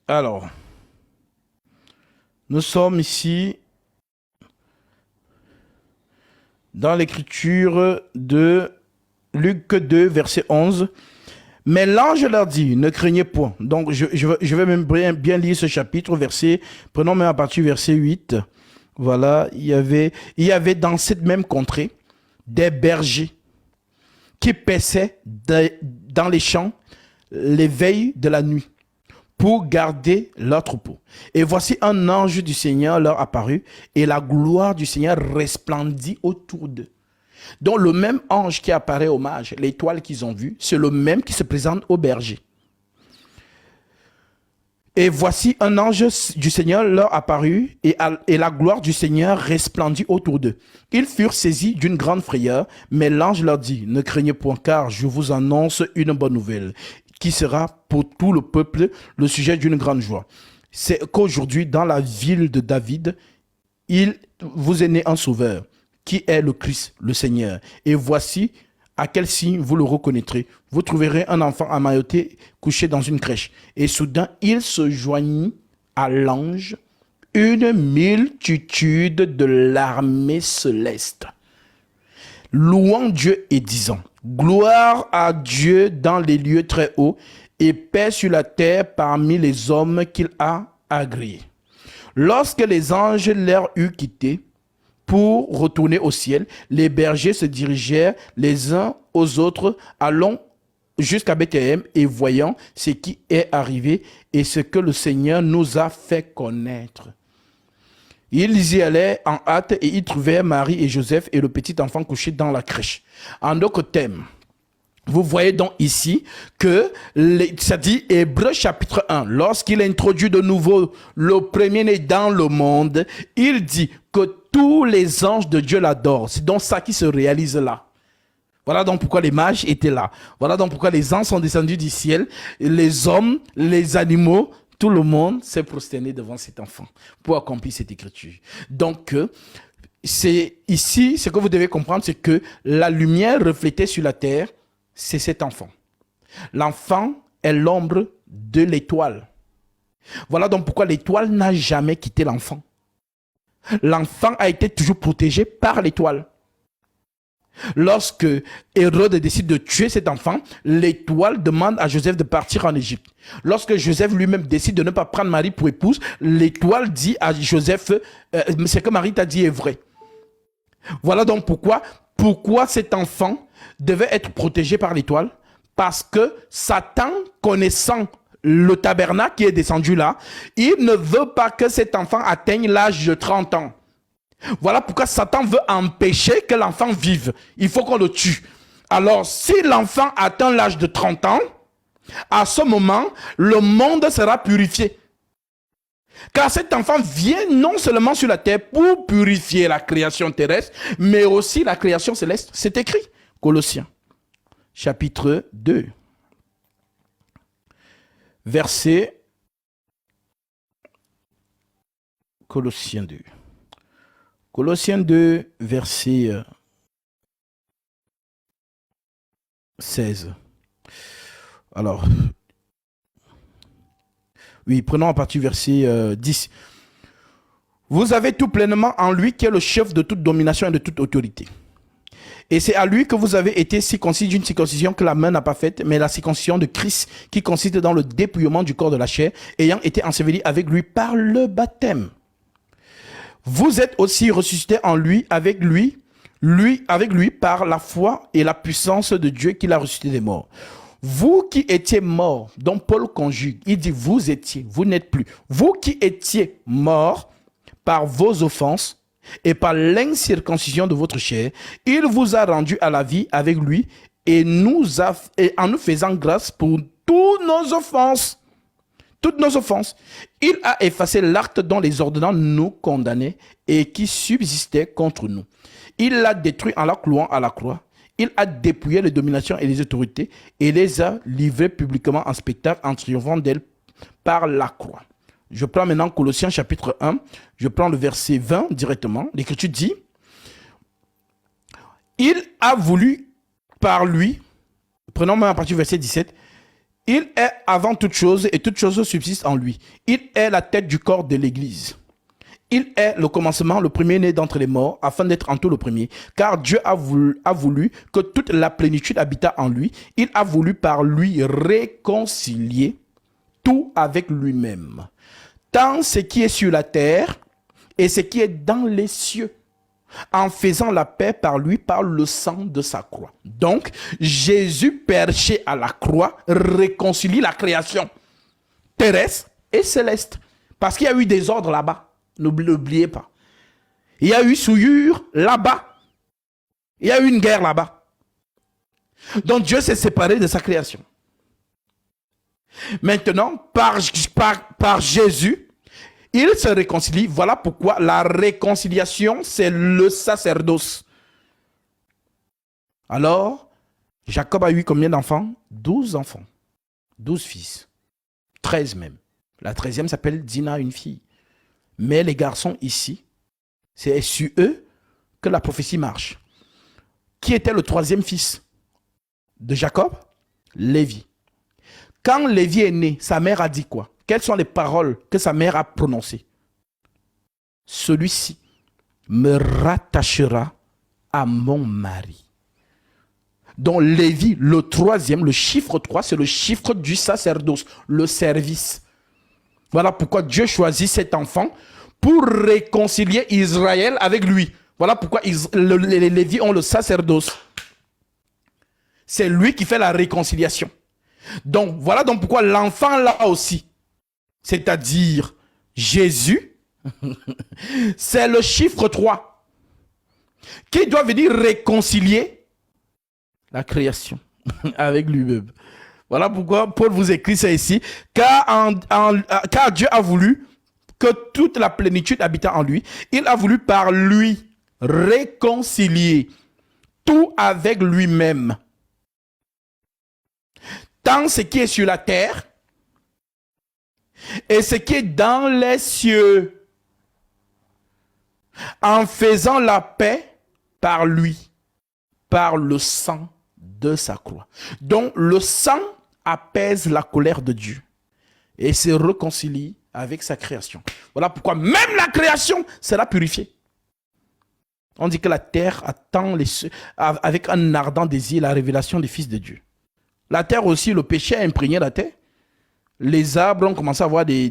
Alors, nous sommes ici dans l'écriture de Luc 2, verset 11. Mais l'ange leur dit, ne craignez point. Donc, je vais même bien lire ce chapitre, verset, prenons même à partir du verset 8. Voilà, il y avait dans cette même contrée des bergers qui paissaient dans les champs les veilles de la nuit, pour garder leur troupeau. Et voici un ange du Seigneur leur apparut, et la gloire du Seigneur resplendit autour d'eux. Donc le même ange qui apparaît aux mages, l'étoile qu'ils ont vue, c'est le même qui se présente aux bergers. Et voici un ange du Seigneur leur apparut et la gloire du Seigneur resplendit autour d'eux. Ils furent saisis d'une grande frayeur, mais l'ange leur dit, ne craignez point car je vous annonce une bonne nouvelle qui sera pour tout le peuple le sujet d'une grande joie. C'est qu'aujourd'hui dans la ville de David, il vous est né un sauveur qui est le Christ, le Seigneur. Et voici à quel signe vous le reconnaîtrez. Vous trouverez un enfant emmailloté couché dans une crèche. Et soudain, il se joignit à l'ange une multitude de l'armée céleste, louant Dieu et disant, gloire à Dieu dans les lieux très hauts et paix sur la terre parmi les hommes qu'il a agréés. Lorsque les anges leur eurent quitté, pour retourner au ciel, les bergers se dirigèrent les uns aux autres, allant jusqu'à Bethléem et voyant ce qui est arrivé et ce que le Seigneur nous a fait connaître. Ils y allaient en hâte et y trouvèrent Marie et Joseph et le petit enfant couché dans la crèche. En d'autres termes, vous voyez donc ici que, ça dit Hébreux chapitre 1, lorsqu'il introduit de nouveau le premier-né dans le monde, il dit que tous les anges de Dieu l'adorent. C'est donc ça qui se réalise là. Voilà donc pourquoi les mages étaient là. Voilà donc pourquoi les anges sont descendus du ciel. Les hommes, les animaux, tout le monde s'est prosterné devant cet enfant pour accomplir cette écriture. Donc, c'est ici, ce que vous devez comprendre, c'est que la lumière reflétée sur la terre, c'est cet enfant. L'enfant est l'ombre de l'étoile. Voilà donc pourquoi l'étoile n'a jamais quitté l'enfant. L'enfant a été toujours protégé par l'étoile. Lorsque Hérode décide de tuer cet enfant, l'étoile demande à Joseph de partir en Égypte. Lorsque Joseph lui-même décide de ne pas prendre Marie pour épouse, l'étoile dit à Joseph, ce que Marie t'a dit est vrai. Voilà donc pourquoi cet enfant devait être protégé par l'étoile. Parce que Satan, connaissant le tabernacle qui est descendu là, il ne veut pas que cet enfant atteigne l'âge de 30 ans. Voilà pourquoi Satan veut empêcher que l'enfant vive. Il faut qu'on le tue. Alors, si l'enfant atteint l'âge de 30 ans, à ce moment, le monde sera purifié. Car cet enfant vient non seulement sur la terre pour purifier la création terrestre, mais aussi la création céleste. C'est écrit. Colossiens, chapitre 2, verset... Colossiens 2. Colossiens 2, verset 16. Alors, oui, prenons à partir du verset 10. Vous avez tout pleinement en lui qui est le chef de toute domination et de toute autorité. Et c'est à lui que vous avez été circoncis d'une circoncision que la main n'a pas faite, mais la circoncision de Christ qui consiste dans le dépouillement du corps de la chair, ayant été enseveli avec lui par le baptême. Vous êtes aussi ressuscités en lui, avec lui par la foi et la puissance de Dieu qui l'a ressuscité des morts. Vous qui étiez morts, dont Paul conjugue, il dit vous étiez, vous n'êtes plus. Vous qui étiez morts par vos offenses et par l'incirconcision de votre chair, il vous a rendu à la vie avec lui et en nous faisant grâce pour toutes nos offenses. Toutes nos offenses. Il a effacé l'acte dont les ordonnances nous condamnaient et qui subsistait contre nous. Il l'a détruit en la clouant à la croix. Il a dépouillé les dominations et les autorités et les a livrées publiquement en spectacle en triomphant d'elles par la croix. Je prends maintenant Colossiens chapitre 1. Je prends le verset 20 directement. L'Écriture dit, il a voulu par lui, prenons même à partir du verset 17, il est avant toute chose et toute chose subsiste en lui. Il est la tête du corps de l'Église. Il est le commencement, le premier-né d'entre les morts, afin d'être en tout le premier. Car Dieu a voulu que toute la plénitude habitât en lui. Il a voulu par lui réconcilier tout avec lui-même. Tant ce qui est sur la terre et ce qui est dans les cieux, en faisant la paix par lui, par le sang de sa croix. Donc, Jésus perché à la croix réconcilie la création terrestre et céleste. Parce qu'il y a eu des ordres là-bas. N'oubliez pas. Il y a eu souillure là-bas. Il y a eu une guerre là-bas. Donc, Dieu s'est séparé de sa création. Maintenant, par Jésus, il se réconcilie. Voilà pourquoi la réconciliation, c'est le sacerdoce. Alors, Jacob a eu combien d'enfants? 12 enfants. 12 fils. 13 même. La 13e s'appelle Dina, une fille. Mais les garçons ici, c'est sur eux que la prophétie marche. Qui était le 3e fils de Jacob? Lévi. Quand Lévi est né, sa mère a dit quoi? Quelles sont les paroles que sa mère a prononcées? Celui-ci me rattachera à mon mari. Donc Lévi, le 3e, le chiffre 3, c'est le chiffre du sacerdoce, le service. Voilà pourquoi Dieu choisit cet enfant pour réconcilier Israël avec lui. Voilà pourquoi les Lévis ont le sacerdoce. C'est lui qui fait la réconciliation. Donc, voilà donc pourquoi l'enfant là aussi, c'est-à-dire Jésus, c'est le chiffre 3 qui doit venir réconcilier la création avec lui-même. Voilà pourquoi Paul vous écrit ça ici, car Dieu a voulu que toute la plénitude habitant en lui, il a voulu par lui réconcilier tout avec lui-même. Tant ce qui est sur la terre et ce qui est dans les cieux, en faisant la paix par lui, par le sang de sa croix. Donc le sang apaise la colère de Dieu et se réconcilie avec sa création. Voilà pourquoi même la création sera purifiée. On dit que la terre attend avec un ardent désir la révélation des fils de Dieu. La terre aussi, le péché a imprégné la terre. Les arbres ont commencé à avoir des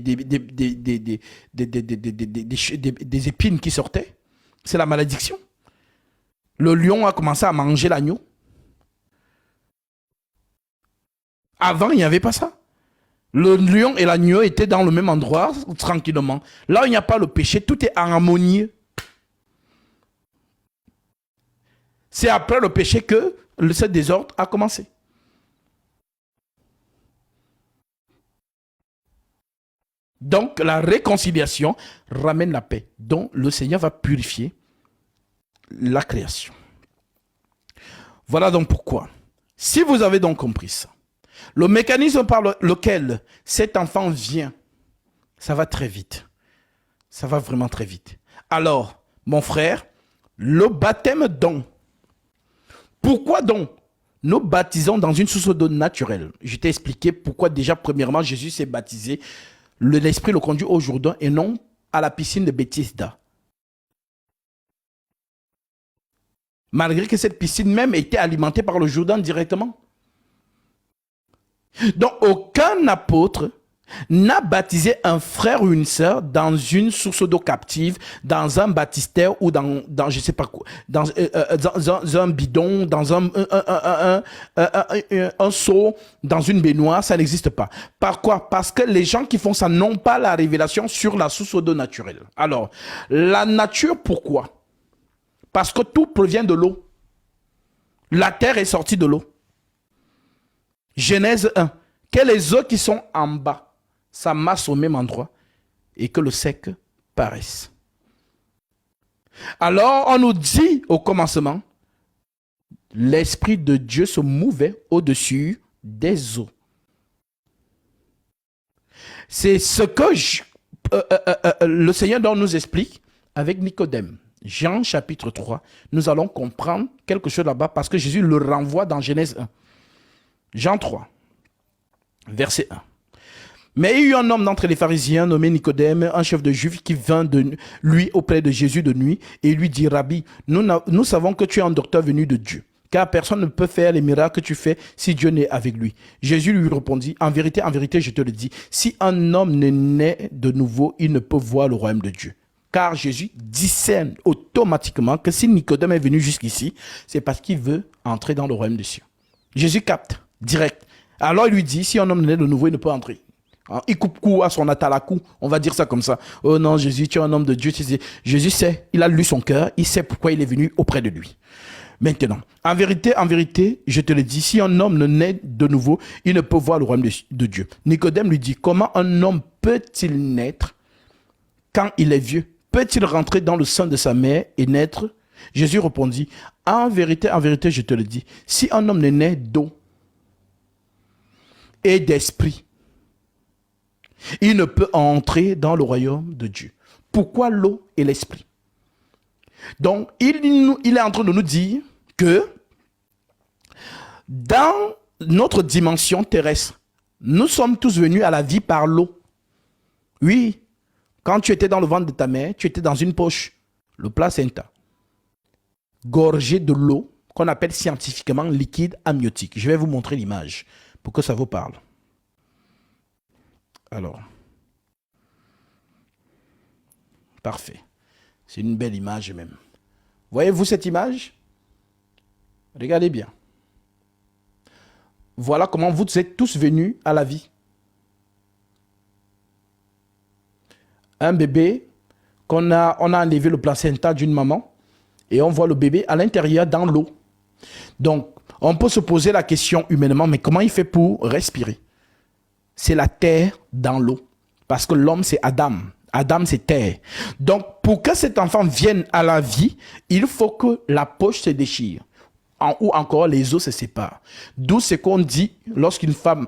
épines qui sortaient. C'est la malédiction. Le lion a commencé à manger l'agneau. Avant, il n'y avait pas ça. Le lion et l'agneau étaient dans le même endroit, tranquillement. Là où il n'y a pas le péché, tout est harmonieux. C'est après le péché que ce désordre a commencé. Donc, la réconciliation ramène la paix. Donc, le Seigneur va purifier la création. Voilà donc pourquoi. Si vous avez donc compris ça, le mécanisme par lequel cet enfant vient, ça va très vite. Ça va vraiment très vite. Alors, mon frère, le baptême donc. Pourquoi donc nous baptisons dans une source d'eau naturelle? Je t'ai expliqué pourquoi déjà, premièrement, Jésus s'est baptisé. L'Esprit le conduit au Jourdain et non à la piscine de Bethesda. Malgré que cette piscine même était alimentée par le Jourdain directement. Donc, aucun apôtre n'a baptisé un frère ou une sœur dans une source d'eau captive, dans un baptistère ou dans je sais pas quoi, dans un bidon, dans un seau, dans une baignoire, ça n'existe pas. Par quoi? Parce que les gens qui font ça n'ont pas la révélation sur la source d'eau naturelle. Alors, la nature, pourquoi? Parce que tout provient de l'eau. La terre est sortie de l'eau. Genèse 1. Que les eaux qui sont en bas s'amassent au même endroit et que le sec paraisse. Alors, on nous dit au commencement, l'Esprit de Dieu se mouvait au-dessus des eaux. C'est ce que le Seigneur nous explique avec Nicodème. Jean chapitre 3, nous allons comprendre quelque chose là-bas parce que Jésus le renvoie dans Genèse 1. Jean 3, verset 1. Mais il y a eu un homme d'entre les pharisiens nommé Nicodème, un chef de Juifs, qui vint de lui auprès de Jésus de nuit et lui dit, Rabbi, nous savons que tu es un docteur venu de Dieu, car personne ne peut faire les miracles que tu fais si Dieu n'est avec lui. Jésus lui répondit, en vérité, je te le dis, si un homme ne naît de nouveau, il ne peut voir le royaume de Dieu. Car Jésus discerne automatiquement que si Nicodème est venu jusqu'ici, c'est parce qu'il veut entrer dans le royaume des cieux. Jésus capte, direct. Alors il lui dit, si un homme naît de nouveau, il ne peut entrer. Il coupe court à son atalakou, on va dire ça comme ça. Oh non, Jésus, tu es un homme de Dieu. Jésus sait, il a lu son cœur, il sait pourquoi il est venu auprès de lui. Maintenant, en vérité, je te le dis, si un homme ne naît de nouveau, il ne peut voir le royaume de Dieu. Nicodème lui dit, comment un homme peut-il naître quand il est vieux? Peut-il rentrer dans le sein de sa mère et naître? Jésus répondit, en vérité, je te le dis, si un homme ne naît d'eau et d'esprit, il ne peut entrer dans le royaume de Dieu. Pourquoi l'eau et l'esprit? Donc, il est en train de nous dire que dans notre dimension terrestre, nous sommes tous venus à la vie par l'eau. Oui, quand tu étais dans le ventre de ta mère, tu étais dans une poche, le placenta, gorgé de l'eau qu'on appelle scientifiquement liquide amniotique. Je vais vous montrer l'image pour que ça vous parle. Alors, parfait. C'est une belle image même. Voyez-vous cette image? Regardez bien. Voilà comment vous êtes tous venus à la vie. Un bébé, on a enlevé le placenta d'une maman et on voit le bébé à l'intérieur dans l'eau. Donc, on peut se poser la question humainement, mais comment il fait pour respirer? C'est la terre dans l'eau. Parce que l'homme, c'est Adam. Adam, c'est terre. Donc, pour que cet enfant vienne à la vie, il faut que la poche se déchire. Ou encore, les os se séparent. D'où ce qu'on dit, lorsqu'une femme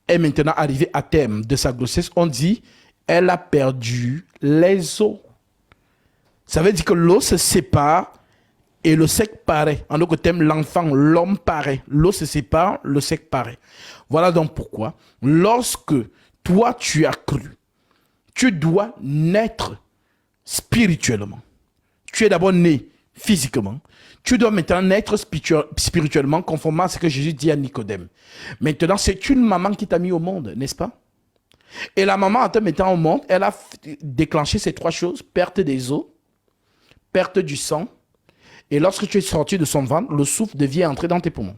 est maintenant arrivée à terme de sa grossesse, on dit, elle a perdu les os. Ça veut dire que l'os se sépare et le sec paraît. En d'autres termes, l'enfant, l'homme paraît. L'os se sépare, le sec paraît. Voilà donc pourquoi, lorsque toi, tu as cru, tu dois naître spirituellement. Tu es d'abord né physiquement. Tu dois maintenant naître spirituellement, conformément à ce que Jésus dit à Nicodème. Maintenant, c'est une maman qui t'a mis au monde, n'est-ce pas? Et la maman, en te mettant au monde, elle a déclenché ces trois choses: perte des os, perte du sang, et lorsque tu es sorti de son ventre, le souffle devient entré dans tes poumons.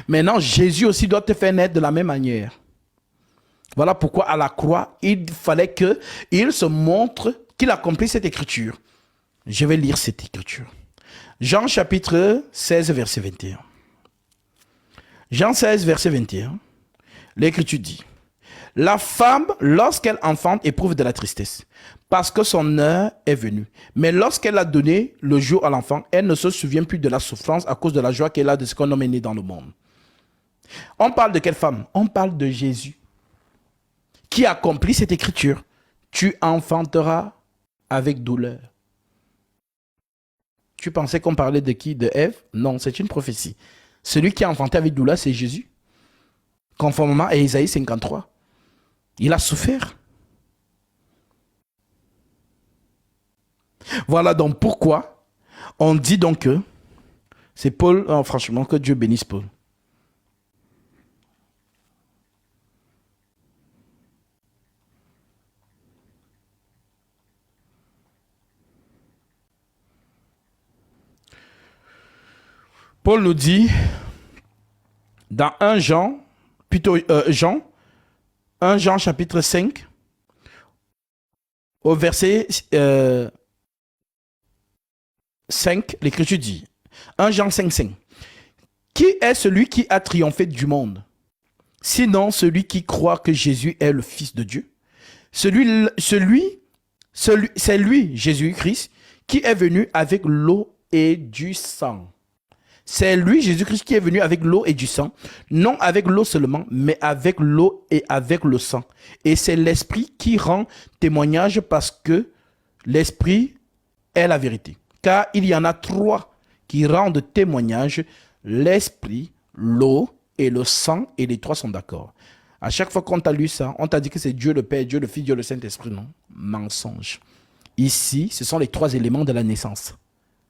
Maintenant, Jésus aussi doit te faire naître de la même manière. Voilà pourquoi à la croix, il fallait qu'il se montre qu'il accomplit cette écriture. Je vais lire cette écriture. Jean chapitre 16, verset 21. Jean 16, verset 21. L'écriture dit, la femme, lorsqu'elle enfante, éprouve de la tristesse, parce que son heure est venue. Mais lorsqu'elle a donné le jour à l'enfant, elle ne se souvient plus de la souffrance à cause de la joie qu'elle a de ce qu'un homme est né dans le monde. On parle de quelle femme? On parle de Jésus, qui accomplit cette écriture. Tu enfanteras avec douleur. Tu pensais qu'on parlait de qui? De Ève? Non, c'est une prophétie. Celui qui a enfanté avec douleur, c'est Jésus. Conformément à Ésaïe 53. Il a souffert. Voilà donc pourquoi on dit donc que c'est Paul, franchement, que Dieu bénisse Paul. Paul nous dit dans 1 Jean, chapitre 5, au verset 5, l'écriture dit, 1 Jean 5, 5, qui est celui qui a triomphé du monde? Sinon celui qui croit que Jésus est le Fils de Dieu. C'est lui, Jésus-Christ, qui est venu avec l'eau et du sang. C'est lui, Jésus-Christ, qui est venu avec l'eau et du sang. Non avec l'eau seulement, mais avec l'eau et avec le sang. Et c'est l'Esprit qui rend témoignage, parce que l'Esprit est la vérité. Car il y en a trois qui rendent témoignage: l'Esprit, l'eau et le sang, et les trois sont d'accord. À chaque fois qu'on t'a lu ça, on t'a dit que c'est Dieu le Père, Dieu le Fils, Dieu le Saint-Esprit. Non, mensonge. Ici, ce sont les trois éléments de la naissance.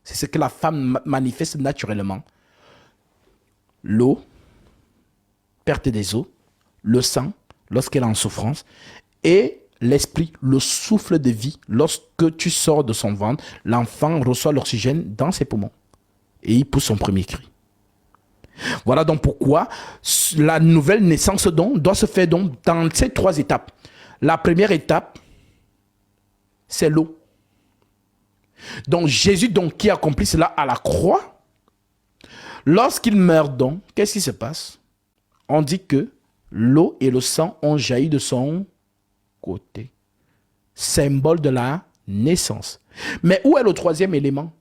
C'est ce que la femme manifeste naturellement. L'eau, perte des os, le sang, lorsqu'elle est en souffrance, et l'esprit, le souffle de vie. Lorsque tu sors de son ventre, l'enfant reçoit l'oxygène dans ses poumons et il pousse son premier cri. Voilà donc pourquoi la nouvelle naissance doit se faire donc dans ces trois étapes. La première étape, c'est l'eau. Donc Jésus, donc, qui accomplit cela à la croix, lorsqu'il meurt donc, qu'est-ce qui se passe? On dit que l'eau et le sang ont jailli de son côté. Symbole de la naissance. Mais où est le troisième élément?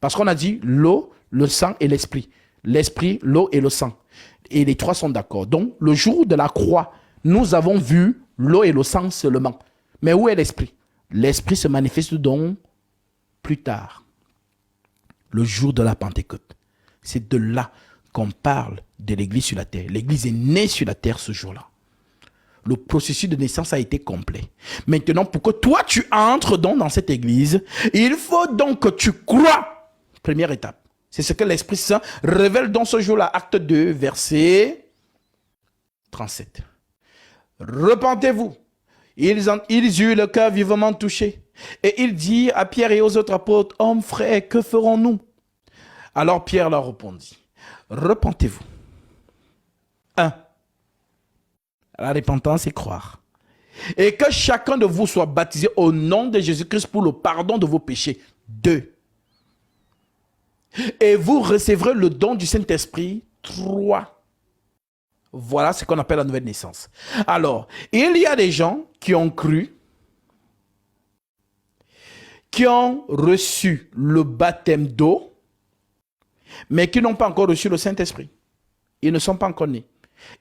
Parce qu'on a dit l'eau, le sang et l'esprit. L'esprit, l'eau et le sang. Et les trois sont d'accord. Donc, le jour de la croix, nous avons vu l'eau et le sang seulement. Mais où est l'esprit? L'esprit se manifeste donc plus tard. Le jour de la Pentecôte. C'est de là qu'on parle de l'église sur la terre. L'église est née sur la terre ce jour-là. Le processus de naissance a été complet. Maintenant, pour que toi, tu entres donc dans cette église, il faut donc que tu crois. Première étape. C'est ce que l'Esprit Saint révèle dans ce jour-là. Acte 2, verset 37. Repentez-vous. Ils eurent le cœur vivement touché. Et ils dirent à Pierre et aux autres apôtres, hommes, frères, que ferons-nous? Alors Pierre leur répondit, repentez-vous. 1. La repentance, c'est croire. Et que chacun de vous soit baptisé au nom de Jésus-Christ pour le pardon de vos péchés. 2. Et vous recevrez le don du Saint-Esprit. 3. Voilà ce qu'on appelle la nouvelle naissance. Alors, il y a des gens qui ont cru, qui ont reçu le baptême d'eau, mais qui n'ont pas encore reçu le Saint-Esprit. Ils ne sont pas encore nés.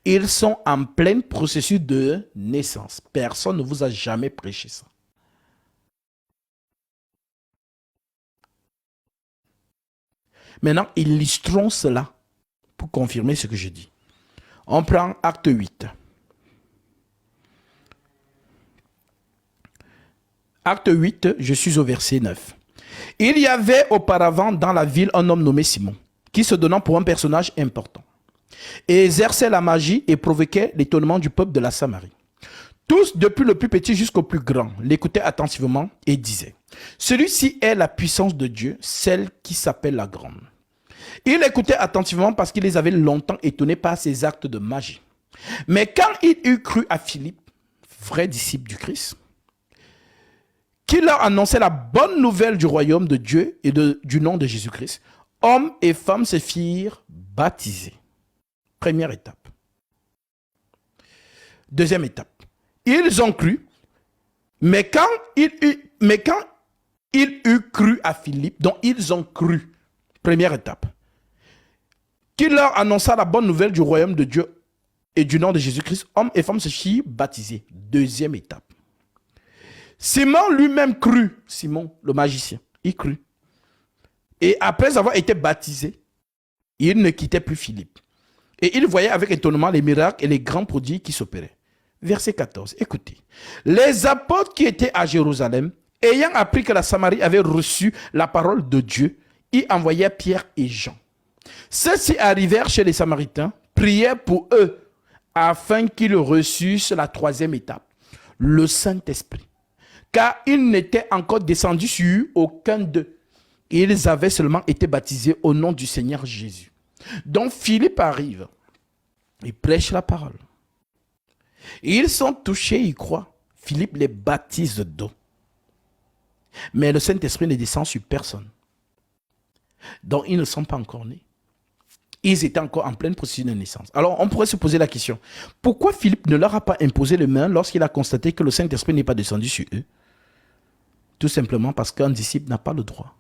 Ils sont en plein processus de naissance. Personne ne vous a jamais prêché ça. Maintenant, illustrons cela pour confirmer ce que je dis. On prend acte 8. Acte 8, je suis au verset 9. Il y avait auparavant dans la ville un homme nommé Simon, qui se donnant pour un personnage important, et exerçait la magie et provoquait l'étonnement du peuple de la Samarie. Tous, depuis le plus petit jusqu'au plus grand, l'écoutaient attentivement et disaient, « Celui-ci est la puissance de Dieu, celle qui s'appelle la grande. » Il écoutait attentivement parce qu'il les avait longtemps étonnés par ses actes de magie. Mais quand il eut cru à Philippe, vrai disciple du Christ, qui leur annonçait la bonne nouvelle du royaume de Dieu et du nom de Jésus-Christ, hommes et femmes se firent baptiser. Première étape. Deuxième étape. Ils ont cru, mais quand il eut cru à Philippe, donc ils ont cru. Première étape. Qui leur annonça la bonne nouvelle du royaume de Dieu et du nom de Jésus-Christ, hommes et femmes se firent baptiser. Deuxième étape. Simon lui-même crut. Simon, le magicien, il crut. Et après avoir été baptisé, il ne quittait plus Philippe. Et il voyait avec étonnement les miracles et les grands prodiges qui s'opéraient. Verset 14, écoutez. Les apôtres qui étaient à Jérusalem, ayant appris que la Samarie avait reçu la parole de Dieu, y envoyèrent Pierre et Jean. Ceux-ci arrivèrent chez les Samaritains, prièrent pour eux, afin qu'ils reçussent la troisième étape, le Saint-Esprit. Car il n'était encore descendu sur aucun d'eux. Ils avaient seulement été baptisés au nom du Seigneur Jésus. Donc Philippe arrive, il prêche la parole. Ils sont touchés, ils croient. Philippe les baptise d'eau. Mais le Saint-Esprit ne descend sur personne. Donc ils ne sont pas encore nés. Ils étaient encore en pleine processus de naissance. Alors on pourrait se poser la question, pourquoi Philippe ne leur a pas imposé les mains lorsqu'il a constaté que le Saint-Esprit n'est pas descendu sur eux? Tout simplement parce qu'un disciple n'a pas le droit.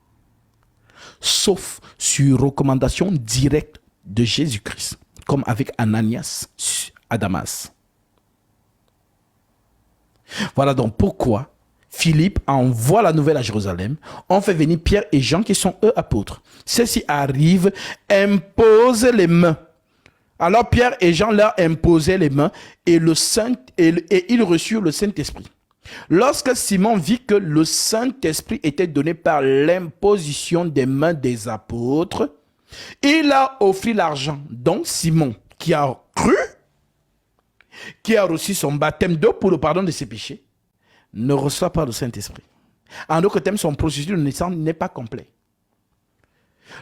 Sauf sur recommandation directe de Jésus-Christ, comme avec Ananias à Damas. Voilà donc pourquoi Philippe envoie la nouvelle à Jérusalem. On fait venir Pierre et Jean qui sont eux apôtres. Ceux-ci arrivent, imposent les mains. Alors Pierre et Jean leur imposaient les mains et ils reçurent le Saint-Esprit. Lorsque Simon vit que le Saint-Esprit était donné par l'imposition des mains des apôtres, il a offert l'argent. Donc Simon, qui a cru, qui a reçu son baptême d'eau pour le pardon de ses péchés, ne reçoit pas le Saint-Esprit. En d'autres termes, son processus de naissance n'est pas complet.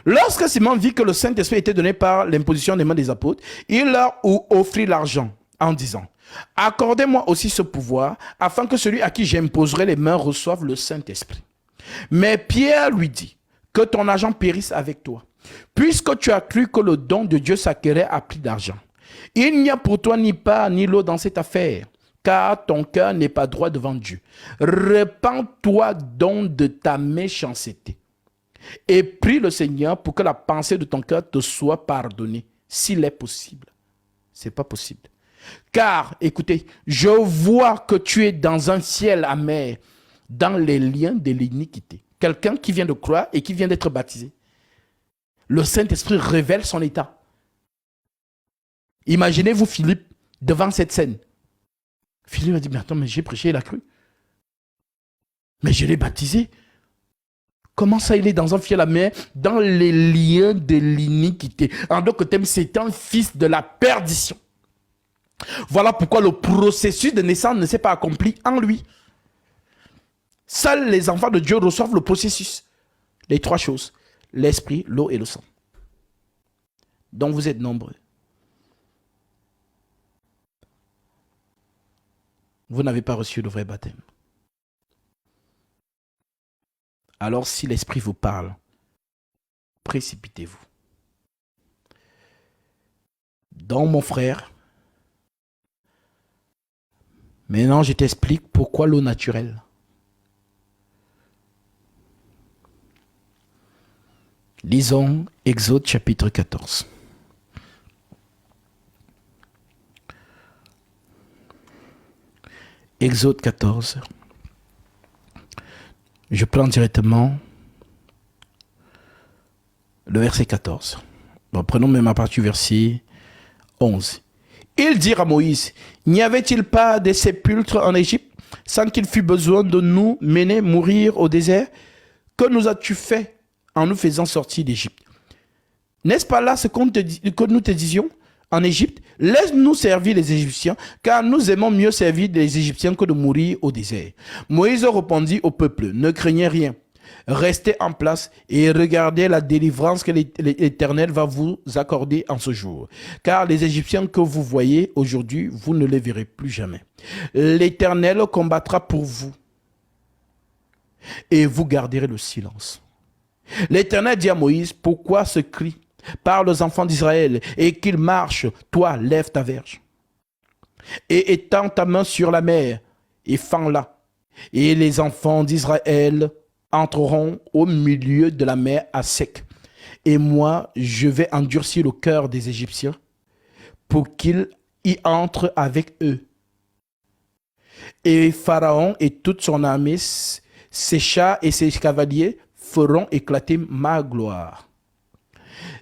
Lorsque Simon vit que le Saint-Esprit était donné par l'imposition des mains des apôtres, il leur offrit l'argent en disant, « Accordez-moi aussi ce pouvoir, afin que celui à qui j'imposerai les mains reçoive le Saint-Esprit. » Mais Pierre lui dit, que ton argent périsse avec toi, puisque tu as cru que le don de Dieu s'acquérait à prix d'argent. Il n'y a pour toi ni part ni lot dans cette affaire, car ton cœur n'est pas droit devant Dieu. Repends-toi donc de ta méchanceté et prie le Seigneur pour que la pensée de ton cœur te soit pardonnée, s'il est possible. C'est pas possible. Car, écoutez, je vois que tu es dans un ciel amer, dans les liens de l'iniquité. Quelqu'un qui vient de croire et qui vient d'être baptisé. Le Saint-Esprit révèle son état. Imaginez-vous Philippe devant cette scène. Philippe a dit, mais attends, mais j'ai prêché, il a cru. Mais je l'ai baptisé. Comment ça, il est dans un ciel amer, dans les liens de l'iniquité. En d'autres termes, c'est un fils de la perdition. Voilà pourquoi le processus de naissance ne s'est pas accompli en lui. Seuls les enfants de Dieu reçoivent le processus. Les trois choses, l'esprit, l'eau et le sang. Donc vous êtes nombreux. Vous n'avez pas reçu le vrai baptême. Alors si l'esprit vous parle, précipitez-vous. Donc mon frère, maintenant je t'explique pourquoi l'eau naturelle. Lisons Exode chapitre 14. Exode 14. Je prends directement le verset 14. Bon, prenons même à partir du verset 11. Ils dirent à Moïse, n'y avait-il pas des sépulcres en Égypte sans qu'il fût besoin de nous mener mourir au désert? Que nous as-tu fait en nous faisant sortir d'Égypte? N'est-ce pas là ce que nous te disions en Égypte? Laisse-nous servir les Égyptiens, car nous aimons mieux servir les Égyptiens que de mourir au désert. Moïse répondit au peuple, ne craignez rien, restez en place et regardez la délivrance que l'Éternel va vous accorder en ce jour. Car les Égyptiens que vous voyez aujourd'hui, vous ne les verrez plus jamais. L'Éternel combattra pour vous et vous garderez le silence. L'Éternel dit à Moïse, pourquoi ce cri? Parle aux enfants d'Israël et qu'ils marchent. Toi, lève ta verge et étends ta main sur la mer et fends-la. Et les enfants d'Israël entreront au milieu de la mer à sec. Et moi, je vais endurcir le cœur des Égyptiens pour qu'ils y entrent avec eux. Et Pharaon et toute son armée, ses chars et ses cavaliers feront éclater ma gloire.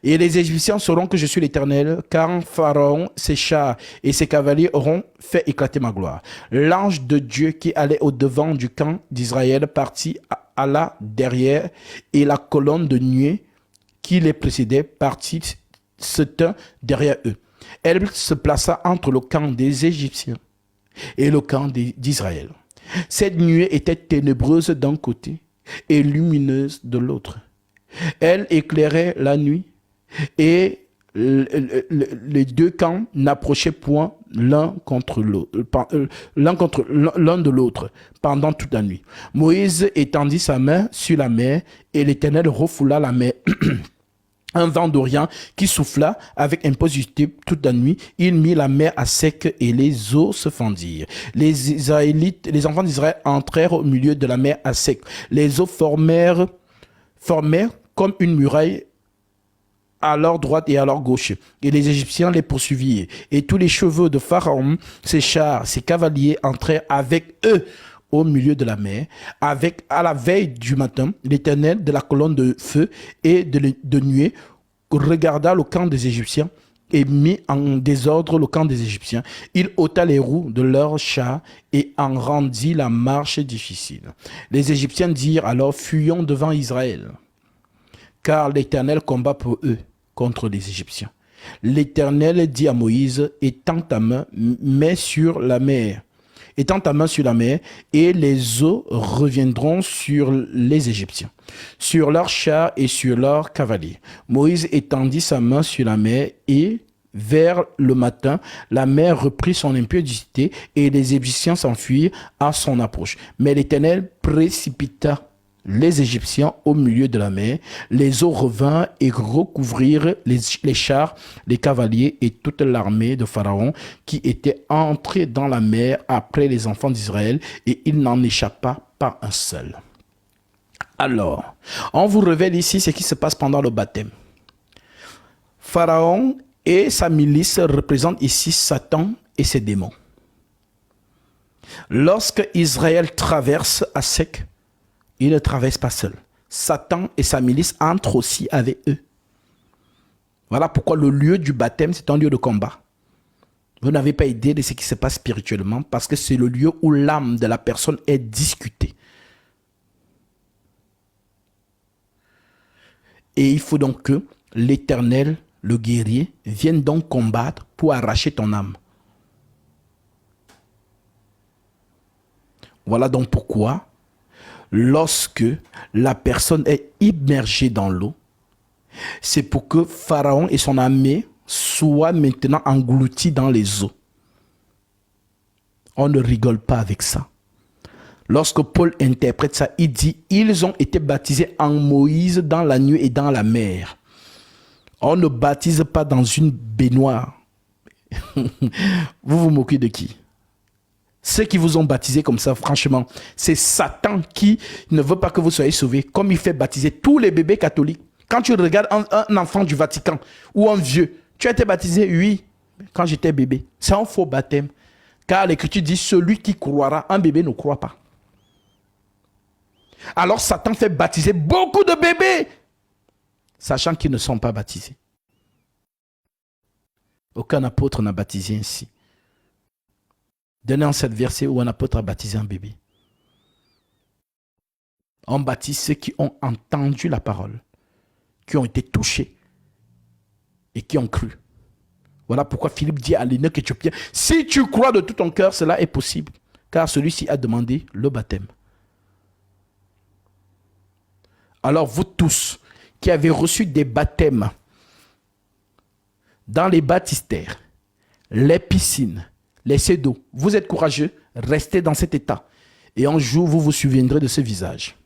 Et les Égyptiens sauront que je suis l'Éternel, car Pharaon, ses chars et ses cavaliers auront fait éclater ma gloire. L'ange de Dieu qui allait au-devant du camp d'Israël partit à la derrière, et la colonne de nuée qui les précédait partit se tint derrière eux. Elle se plaça entre le camp des Égyptiens et le camp d'Israël. Cette nuée était ténébreuse d'un côté et lumineuse de l'autre. Elle éclairait la nuit et les deux camps n'approchaient point l'un de l'autre pendant toute la nuit. Moïse étendit sa main sur la mer et l'Éternel refoula la mer. Un vent d'Orient qui souffla avec impétuosité toute la nuit. Il mit la mer à sec et les eaux se fendirent. Les enfants d'Israël entrèrent au milieu de la mer à sec. Les eaux formèrent comme une muraille à leur droite et à leur gauche. Et les Égyptiens les poursuivirent. Et tous les chevaux de Pharaon, ses chars, ses cavaliers entrèrent avec eux au milieu de la mer. À la veille du matin, l'Éternel de la colonne de feu et de nuée regarda le camp des Égyptiens et mit en désordre le camp des Égyptiens. Il ôta les roues de leurs chars et en rendit la marche difficile. Les Égyptiens dirent alors, fuyons devant Israël, car l'Éternel combat pour eux contre les Égyptiens. L'Éternel dit à Moïse, étends ta main, mets sur la mer. Étends ta main sur la mer, et les eaux reviendront sur les Égyptiens, sur leurs chars et sur leurs cavaliers. Moïse étendit sa main sur la mer, et vers le matin, la mer reprit son impétuosité, et les Égyptiens s'enfuirent à son approche. Mais l'Éternel précipita les Égyptiens au milieu de la mer. Les eaux revinrent et recouvrirent les chars, les cavaliers et toute l'armée de Pharaon qui était entrée dans la mer après les enfants d'Israël, et il n'en échappa pas un seul. Alors, on vous révèle ici ce qui se passe pendant le baptême. Pharaon et sa milice représentent ici Satan et ses démons. Lorsque Israël traverse à sec, il ne traverse pas seul. Satan et sa milice entrent aussi avec eux. Voilà pourquoi le lieu du baptême, c'est un lieu de combat. Vous n'avez pas idée de ce qui se passe spirituellement, parce que c'est le lieu où l'âme de la personne est discutée. Et il faut donc que l'Éternel, le guerrier, vienne donc combattre pour arracher ton âme. Voilà donc pourquoi, lorsque la personne est immergée dans l'eau, c'est pour que Pharaon et son armée soient maintenant engloutis dans les eaux. On ne rigole pas avec ça. Lorsque Paul interprète ça, il dit « Ils ont été baptisés en Moïse dans la nuit et dans la mer ». On ne baptise pas dans une baignoire. Vous vous moquez de qui? Ceux qui vous ont baptisé comme ça, franchement, c'est Satan qui ne veut pas que vous soyez sauvés, comme il fait baptiser tous les bébés catholiques. Quand tu regardes un enfant du Vatican ou un vieux, tu as été baptisé? Oui, quand j'étais bébé. C'est un faux baptême. Car l'Écriture dit, celui qui croira, un bébé ne croit pas. Alors Satan fait baptiser beaucoup de bébés, sachant qu'ils ne sont pas baptisés. Aucun apôtre n'a baptisé ainsi. Donnez en cette verset où un apôtre a baptisé un bébé. On baptise ceux qui ont entendu la parole, qui ont été touchés et qui ont cru. Voilà pourquoi Philippe dit à l'eunuque éthiopien, si tu crois de tout ton cœur, cela est possible, car celui-ci a demandé le baptême. Alors vous tous qui avez reçu des baptêmes dans les baptistères, les piscines, les seaux d'eau, vous êtes courageux, restez dans cet état. Et un jour, vous vous souviendrez de ce visage.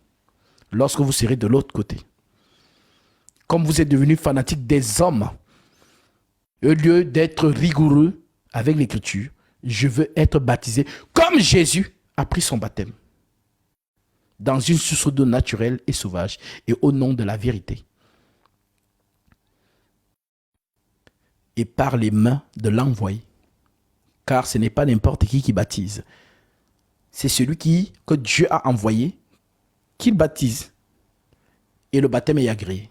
Lorsque vous serez de l'autre côté. Comme vous êtes devenus fanatiques des hommes, au lieu d'être rigoureux avec l'écriture, je veux être baptisé comme Jésus a pris son baptême. Dans une source d'eau naturelle et sauvage, et au nom de la vérité. Et par les mains de l'envoyé. Car ce n'est pas n'importe qui baptise. C'est celui que Dieu a envoyé, qu'il baptise. Et le baptême est agréé.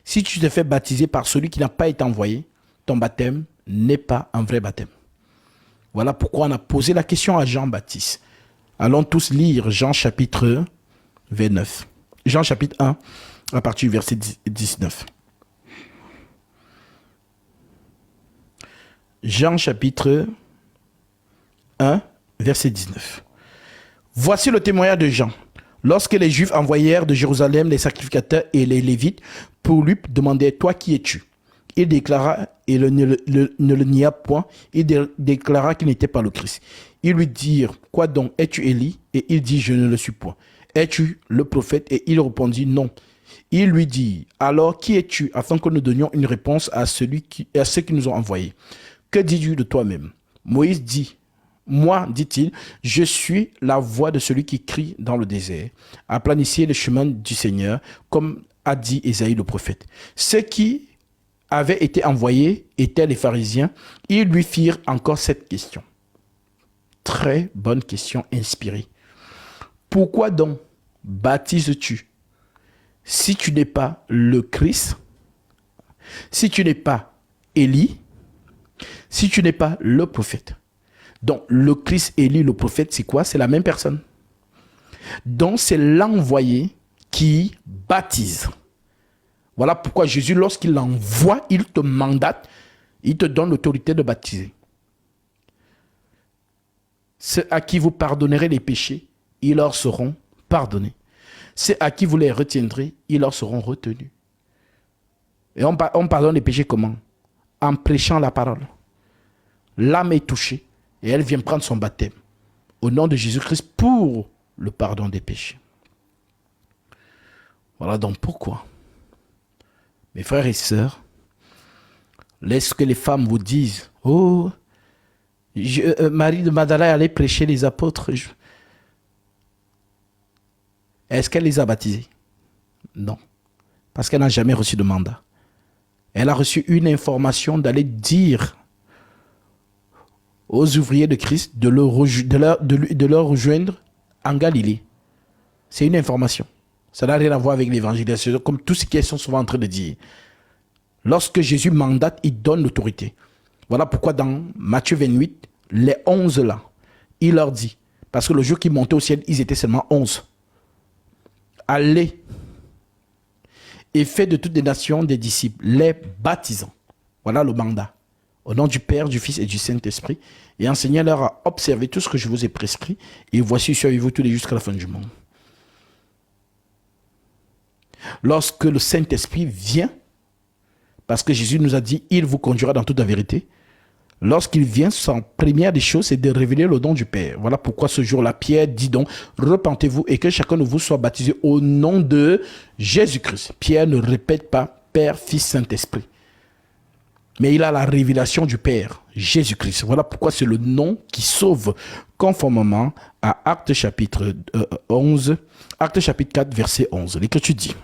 Si tu te fais baptiser par celui qui n'a pas été envoyé, ton baptême n'est pas un vrai baptême. Voilà pourquoi on a posé la question à Jean-Baptiste. Allons tous lire Jean chapitre 29. Jean chapitre 1, à partir du verset 19. Jean chapitre 1, verset 19. Voici le témoignage de Jean. Lorsque les Juifs envoyèrent de Jérusalem les sacrificateurs et les Lévites pour lui demander, toi qui es-tu? Il déclara, et ne le nia point, il déclara qu'il n'était pas le Christ. Ils lui dirent, quoi donc, es-tu Élie? Et il dit, je ne le suis point. Es-tu le prophète? Et il répondit, non. Il lui dit, alors qui es-tu? Afin que nous donnions une réponse à ceux qui nous ont envoyés. Que dis-tu de toi-même? Moïse dit, moi, dit-il, je suis la voix de celui qui crie dans le désert. Aplanissez le chemin du Seigneur, comme a dit Ésaïe le prophète. Ceux qui avaient été envoyés étaient les pharisiens. Ils lui firent encore cette question. Très bonne question inspirée. Pourquoi donc baptises-tu si tu n'es pas le Christ, si tu n'es pas Élie, si tu n'es pas le prophète? Donc, le Christ, Élie, le prophète, c'est quoi? C'est la même personne. Donc, c'est l'envoyé qui baptise. Voilà pourquoi Jésus, lorsqu'il l'envoie, il te mandate, il te donne l'autorité de baptiser. Ceux à qui vous pardonnerez les péchés, ils leur seront pardonnés. Ceux à qui vous les retiendrez, ils leur seront retenus. Et on pardonne les péchés comment? En prêchant la parole. L'âme est touchée. Et elle vient prendre son baptême au nom de Jésus-Christ pour le pardon des péchés. Voilà donc pourquoi, mes frères et sœurs, laisse que les femmes vous disent, oh, Marie de Magdala allait prêcher les apôtres. Est-ce qu'elle les a baptisés? Non, parce qu'elle n'a jamais reçu de mandat. Elle a reçu une information d'aller dire aux ouvriers de Christ de leur rejoindre en Galilée. C'est une information. Ça n'a rien à voir avec l'évangélisation, comme tout ce qu'ils sont souvent en train de dire. Lorsque Jésus mandate, il donne l'autorité. Voilà pourquoi dans Matthieu 28, les 11 là, il leur dit, parce que le jour qu'ils montaient au ciel, ils étaient seulement 11. Allez et faites de toutes les nations des disciples, les baptisant. Voilà le mandat. Au nom du Père, du Fils et du Saint-Esprit, et enseignez-leur à observer tout ce que je vous ai prescrit, et voici, je suis avec vous tous les jours jusqu'à la fin du monde. Lorsque le Saint-Esprit vient, parce que Jésus nous a dit, il vous conduira dans toute la vérité, lorsqu'il vient, sa première des choses, c'est de révéler le nom du Père. Voilà pourquoi ce jour-là, Pierre dit donc, repentez-vous et que chacun de vous soit baptisé au nom de Jésus-Christ. Pierre ne répète pas Père, Fils, Saint-Esprit. Mais il a la révélation du Père, Jésus-Christ. Voilà pourquoi c'est le nom qui sauve, conformément à Actes chapitre 11, Actes chapitre 4, verset 11. L'Écriture dit,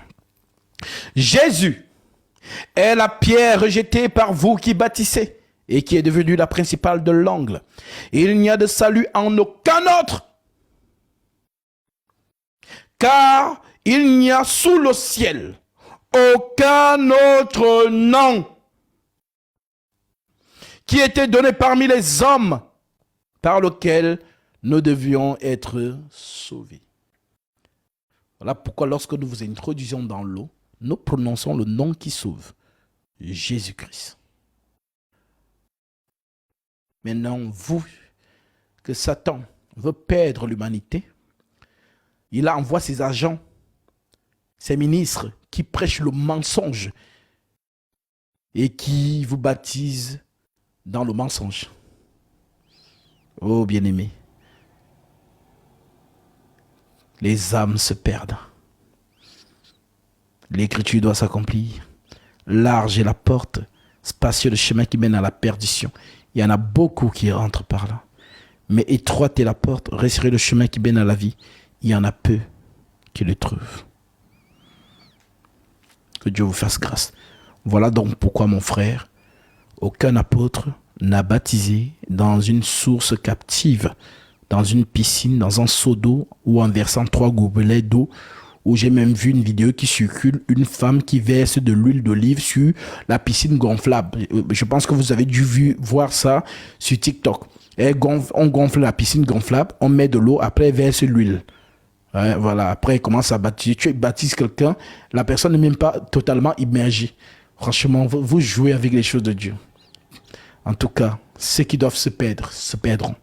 Jésus est la pierre rejetée par vous qui bâtissez et qui est devenue la principale de l'angle. Il n'y a de salut en aucun autre, car il n'y a sous le ciel aucun autre nom qui était donné parmi les hommes par lequel nous devions être sauvés. Voilà pourquoi lorsque nous vous introduisons dans l'eau, nous prononçons le nom qui sauve, Jésus-Christ. Maintenant, vous, que Satan veut perdre l'humanité, il envoie ses agents, ses ministres qui prêchent le mensonge et qui vous baptisent dans le mensonge. Oh bien-aimés, les âmes se perdent. L'écriture doit s'accomplir. Large est la porte, spacieux le chemin qui mène à la perdition. Il y en a beaucoup qui rentrent par là. Mais étroite est la porte, resserré le chemin qui mène à la vie. Il y en a peu qui le trouvent. Que Dieu vous fasse grâce. Voilà donc pourquoi, mon frère, aucun apôtre n'a baptisé dans une source captive, dans une piscine, dans un seau d'eau ou en versant 3 gobelets d'eau, où j'ai même vu une vidéo qui circule, une femme qui verse de l'huile d'olive sur la piscine gonflable. Je pense que vous avez dû voir ça sur TikTok. On gonfle la piscine gonflable, on met de l'eau, après elle verse l'huile. Ouais, voilà, après elle commence à baptiser. Tu baptises quelqu'un, la personne n'est même pas totalement immergée. Franchement, vous jouez avec les choses de Dieu. En tout cas, ceux qui doivent se perdre, se perdront.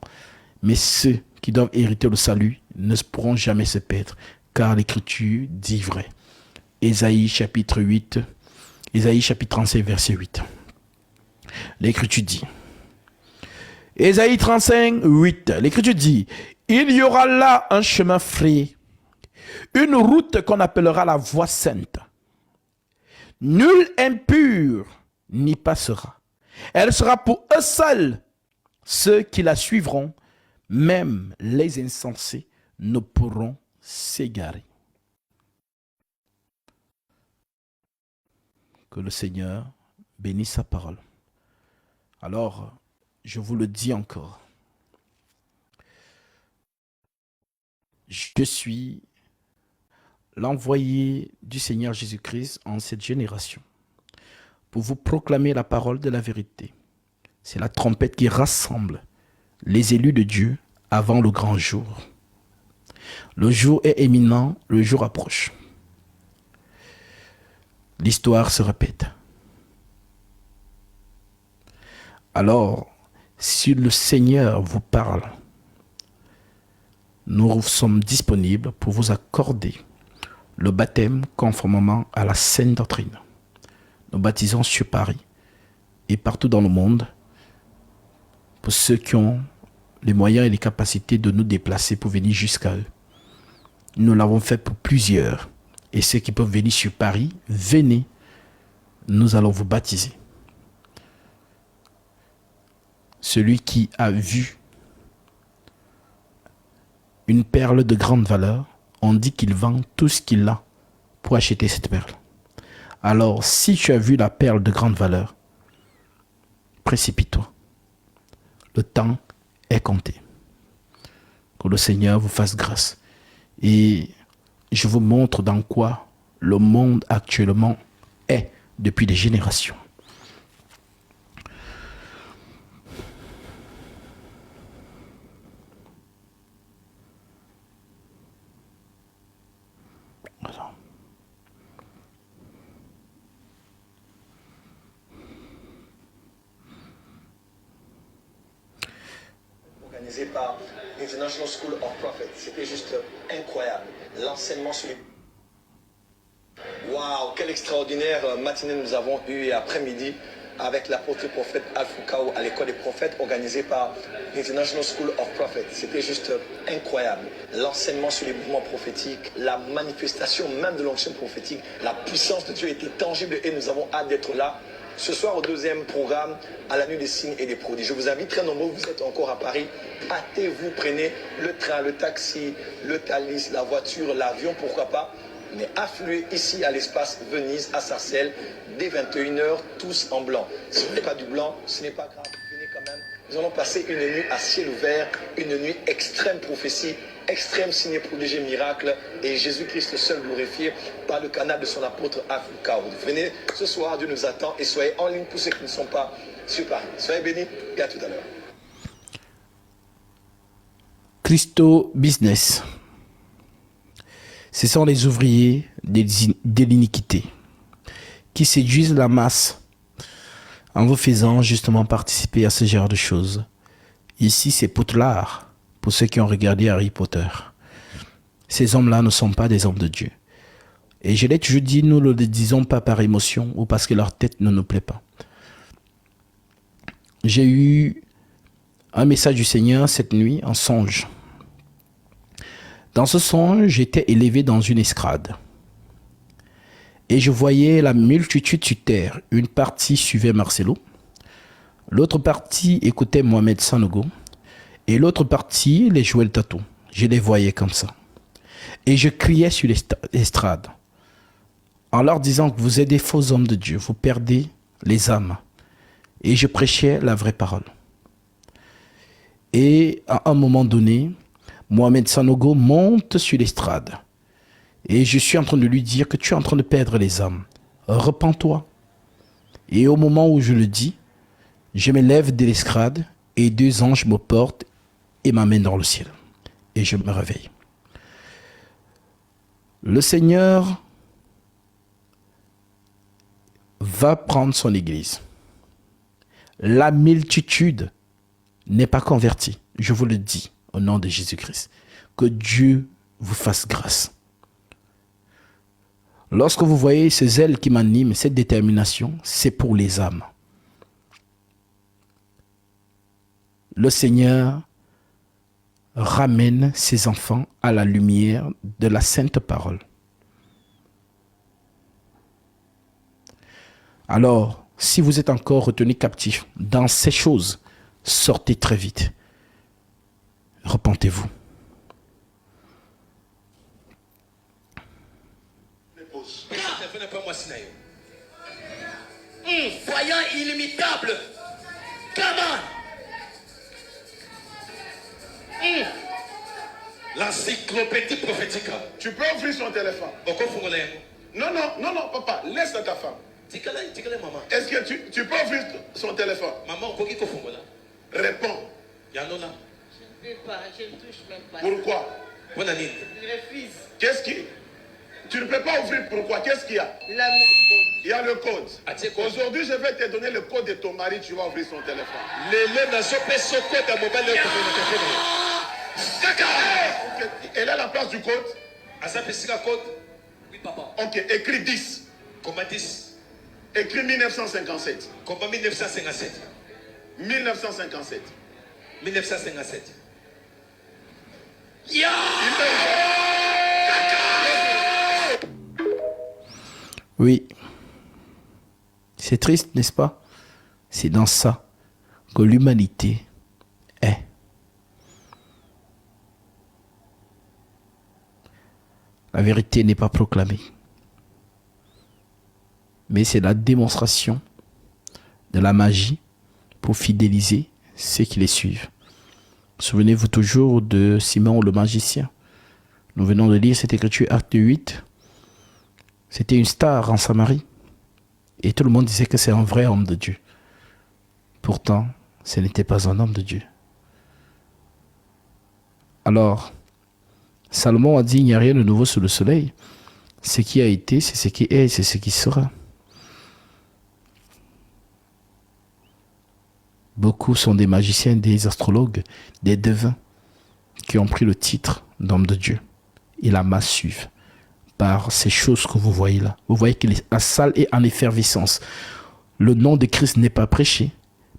Mais ceux qui doivent hériter le salut ne pourront jamais se perdre. Car l'Écriture dit vrai. Ésaïe chapitre 8, Ésaïe chapitre 35, verset 8. L'Écriture dit, Ésaïe 35, 8, l'Écriture dit, il y aura là un chemin frayé, une route qu'on appellera la voie sainte. Nul impur n'y passera. Elle sera pour eux seuls. Ceux qui la suivront, même les insensés, ne pourront s'égarer. Que le Seigneur bénisse sa parole. Alors, je vous le dis encore. Je suis l'envoyé du Seigneur Jésus-Christ en cette génération pour vous proclamer la parole de la vérité. C'est la trompette qui rassemble les élus de Dieu avant le grand jour. Le jour est imminent, le jour approche. L'histoire se répète. Alors, si le Seigneur vous parle, nous sommes disponibles pour vous accorder le baptême conformément à la saine doctrine. Nous baptisons sur Paris et partout dans le monde pour ceux qui ont les moyens et les capacités de nous déplacer pour venir jusqu'à eux. Nous l'avons fait pour plusieurs Et ceux qui peuvent venir sur Paris, venez. Nous allons vous baptiser. Celui qui a vu une perle de grande valeur, on dit qu'il vend tout ce qu'il a pour acheter cette perle. Alors, si tu as vu la perle de grande valeur, précipite-toi. Le temps est compté. Que le Seigneur vous fasse grâce. Et je vous montre dans quoi le monde actuellement est depuis des générations. Voilà. Organisé par International School of Prophets. C'était juste incroyable. L'enseignement sur les... Waouh, quelle extraordinaire matinée nous avons eue et après-midi avec l'apôtre prophète Al-Foukao à l'école des prophètes organisée par International School of Prophets. C'était juste incroyable. L'enseignement sur les mouvements prophétiques, la manifestation même de l'onction prophétique, la puissance de Dieu était tangible et nous avons hâte d'être là. Ce soir au deuxième programme, à la nuit des signes et des prodiges. Je vous invite très nombreux, vous êtes encore à Paris. Hâtez-vous, prenez le train, le taxi, le Thalys, la voiture, l'avion, pourquoi pas. Mais affluez ici à l'espace Venise, à Sarcelles, dès 21h, tous en blanc. Si vous n'avez pas du blanc, ce n'est pas grave, venez quand même. Nous allons passer une nuit à ciel ouvert, une nuit extrême prophétie, extrême signe, prodige, miracle, et Jésus-Christ seul glorifié par le canal de son apôtre Al-Foukao. Venez ce soir, Dieu nous attend, et soyez en ligne pour ceux qui ne sont pas sur Paris. Soyez bénis, et à tout à l'heure. Christo Business. Ce sont les ouvriers de l'iniquité qui séduisent la masse en vous faisant justement participer à ce genre de choses. Ici, c'est Poudlard, pour ceux qui ont regardé Harry Potter. Ces hommes-là ne sont pas des hommes de Dieu. Et je l'ai toujours dit, nous ne le disons pas par émotion ou parce que leur tête ne nous plaît pas. J'ai eu un message du Seigneur cette nuit en songe. Dans ce songe, j'étais élevé dans une escrade. Et je voyais la multitude sur terre. Une partie suivait Marcelo. L'autre partie écoutait Mohamed Sanogo. Et l'autre partie, les Joël Tato. Je les voyais comme ça. Et je criais sur l'estrade. En leur disant que vous êtes des faux hommes de Dieu. Vous perdez les âmes. Et je prêchais la vraie parole. Et à un moment donné, Mohamed Sanogo monte sur l'estrade. Et je suis en train de lui dire que tu es en train de perdre les âmes. Repens-toi. Et au moment où je le dis, je me lève de l'estrade et deux anges me portent et m'amènent dans le ciel. Et je me réveille. Le Seigneur va prendre son église. La multitude n'est pas convertie. Je vous le dis. Au nom de Jésus-Christ, que Dieu vous fasse grâce. Lorsque vous voyez ce zèle qui m'anime, cette détermination, c'est pour les âmes. Le Seigneur ramène ses enfants à la lumière de la sainte parole. Alors, si vous êtes encore retenu captif dans ces choses, sortez très vite. Repentez-vous. Voyant illimitable. Come on. L'encyclopédie prophétique. Tu peux ouvrir son téléphone. Non, papa, laisse ta femme. Est-ce que tu peux ouvrir son téléphone? Réponds. Je ne peux pas, je ne touche même pas. Pourquoi? Je refuse. Qu'est-ce qui... Tu ne peux pas ouvrir, pourquoi? Qu'est-ce qu'il y a? Il y a le code. Aujourd'hui, je vais te donner le code de ton mari, tu vas ouvrir son téléphone. Okay. Elle a la place du code? Oui, papa. Ok, écris 10. Comment 10? Écris 1957. Comment 1957? 1957. 1957. Yeah! Oui. C'est triste, n'est-ce pas? C'est dans ça que l'humanité est. La vérité n'est pas proclamée. Mais c'est la démonstration de la magie pour fidéliser ceux qui les suivent. Souvenez-vous toujours de Simon le magicien. Nous venons de lire cette écriture, acte 8. C'était une star en Samarie. Et tout le monde disait que c'est un vrai homme de Dieu. Pourtant, ce n'était pas un homme de Dieu. Alors, Salomon a dit, il n'y a rien de nouveau sous le soleil. Ce qui a été, c'est ce qui est, c'est ce qui sera. Beaucoup sont des magiciens, des astrologues, des devins qui ont pris le titre d'homme de Dieu. Et la masse suive par ces choses que vous voyez là. Vous voyez que la salle est en effervescence. Le nom de Christ n'est pas prêché,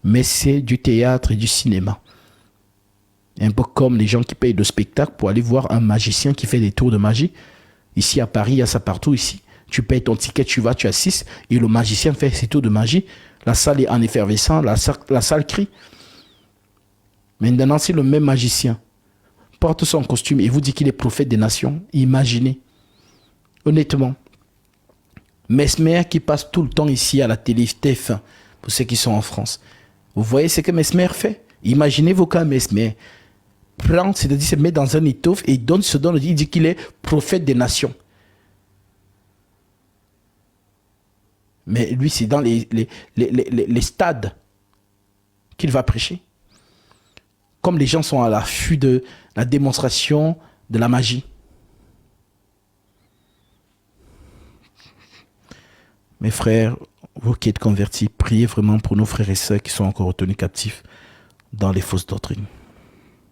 mais c'est du théâtre et du cinéma. Un peu comme les gens qui payent le spectacle pour aller voir un magicien qui fait des tours de magie. Ici à Paris, il y a ça partout ici. Tu payes ton ticket, tu vas, tu assistes, et le magicien fait ses tours de magie. La salle est en effervescence, la salle crie. Maintenant, si le même magicien porte son costume et vous dit qu'il est prophète des nations, imaginez, honnêtement, Mesmer qui passe tout le temps ici à la télé TF1, pour ceux qui sont en France. Vous voyez ce que Mesmer fait? Imaginez-vous quand Mesmer prend, c'est-à-dire se met dans un étoffe et il donne ce don, il dit qu'il est prophète des nations. Mais lui, c'est dans les stades qu'il va prêcher. Comme les gens sont à l'affût de la démonstration de la magie. Mes frères, vous qui êtes convertis, priez vraiment pour nos frères et sœurs qui sont encore retenus captifs dans les fausses doctrines.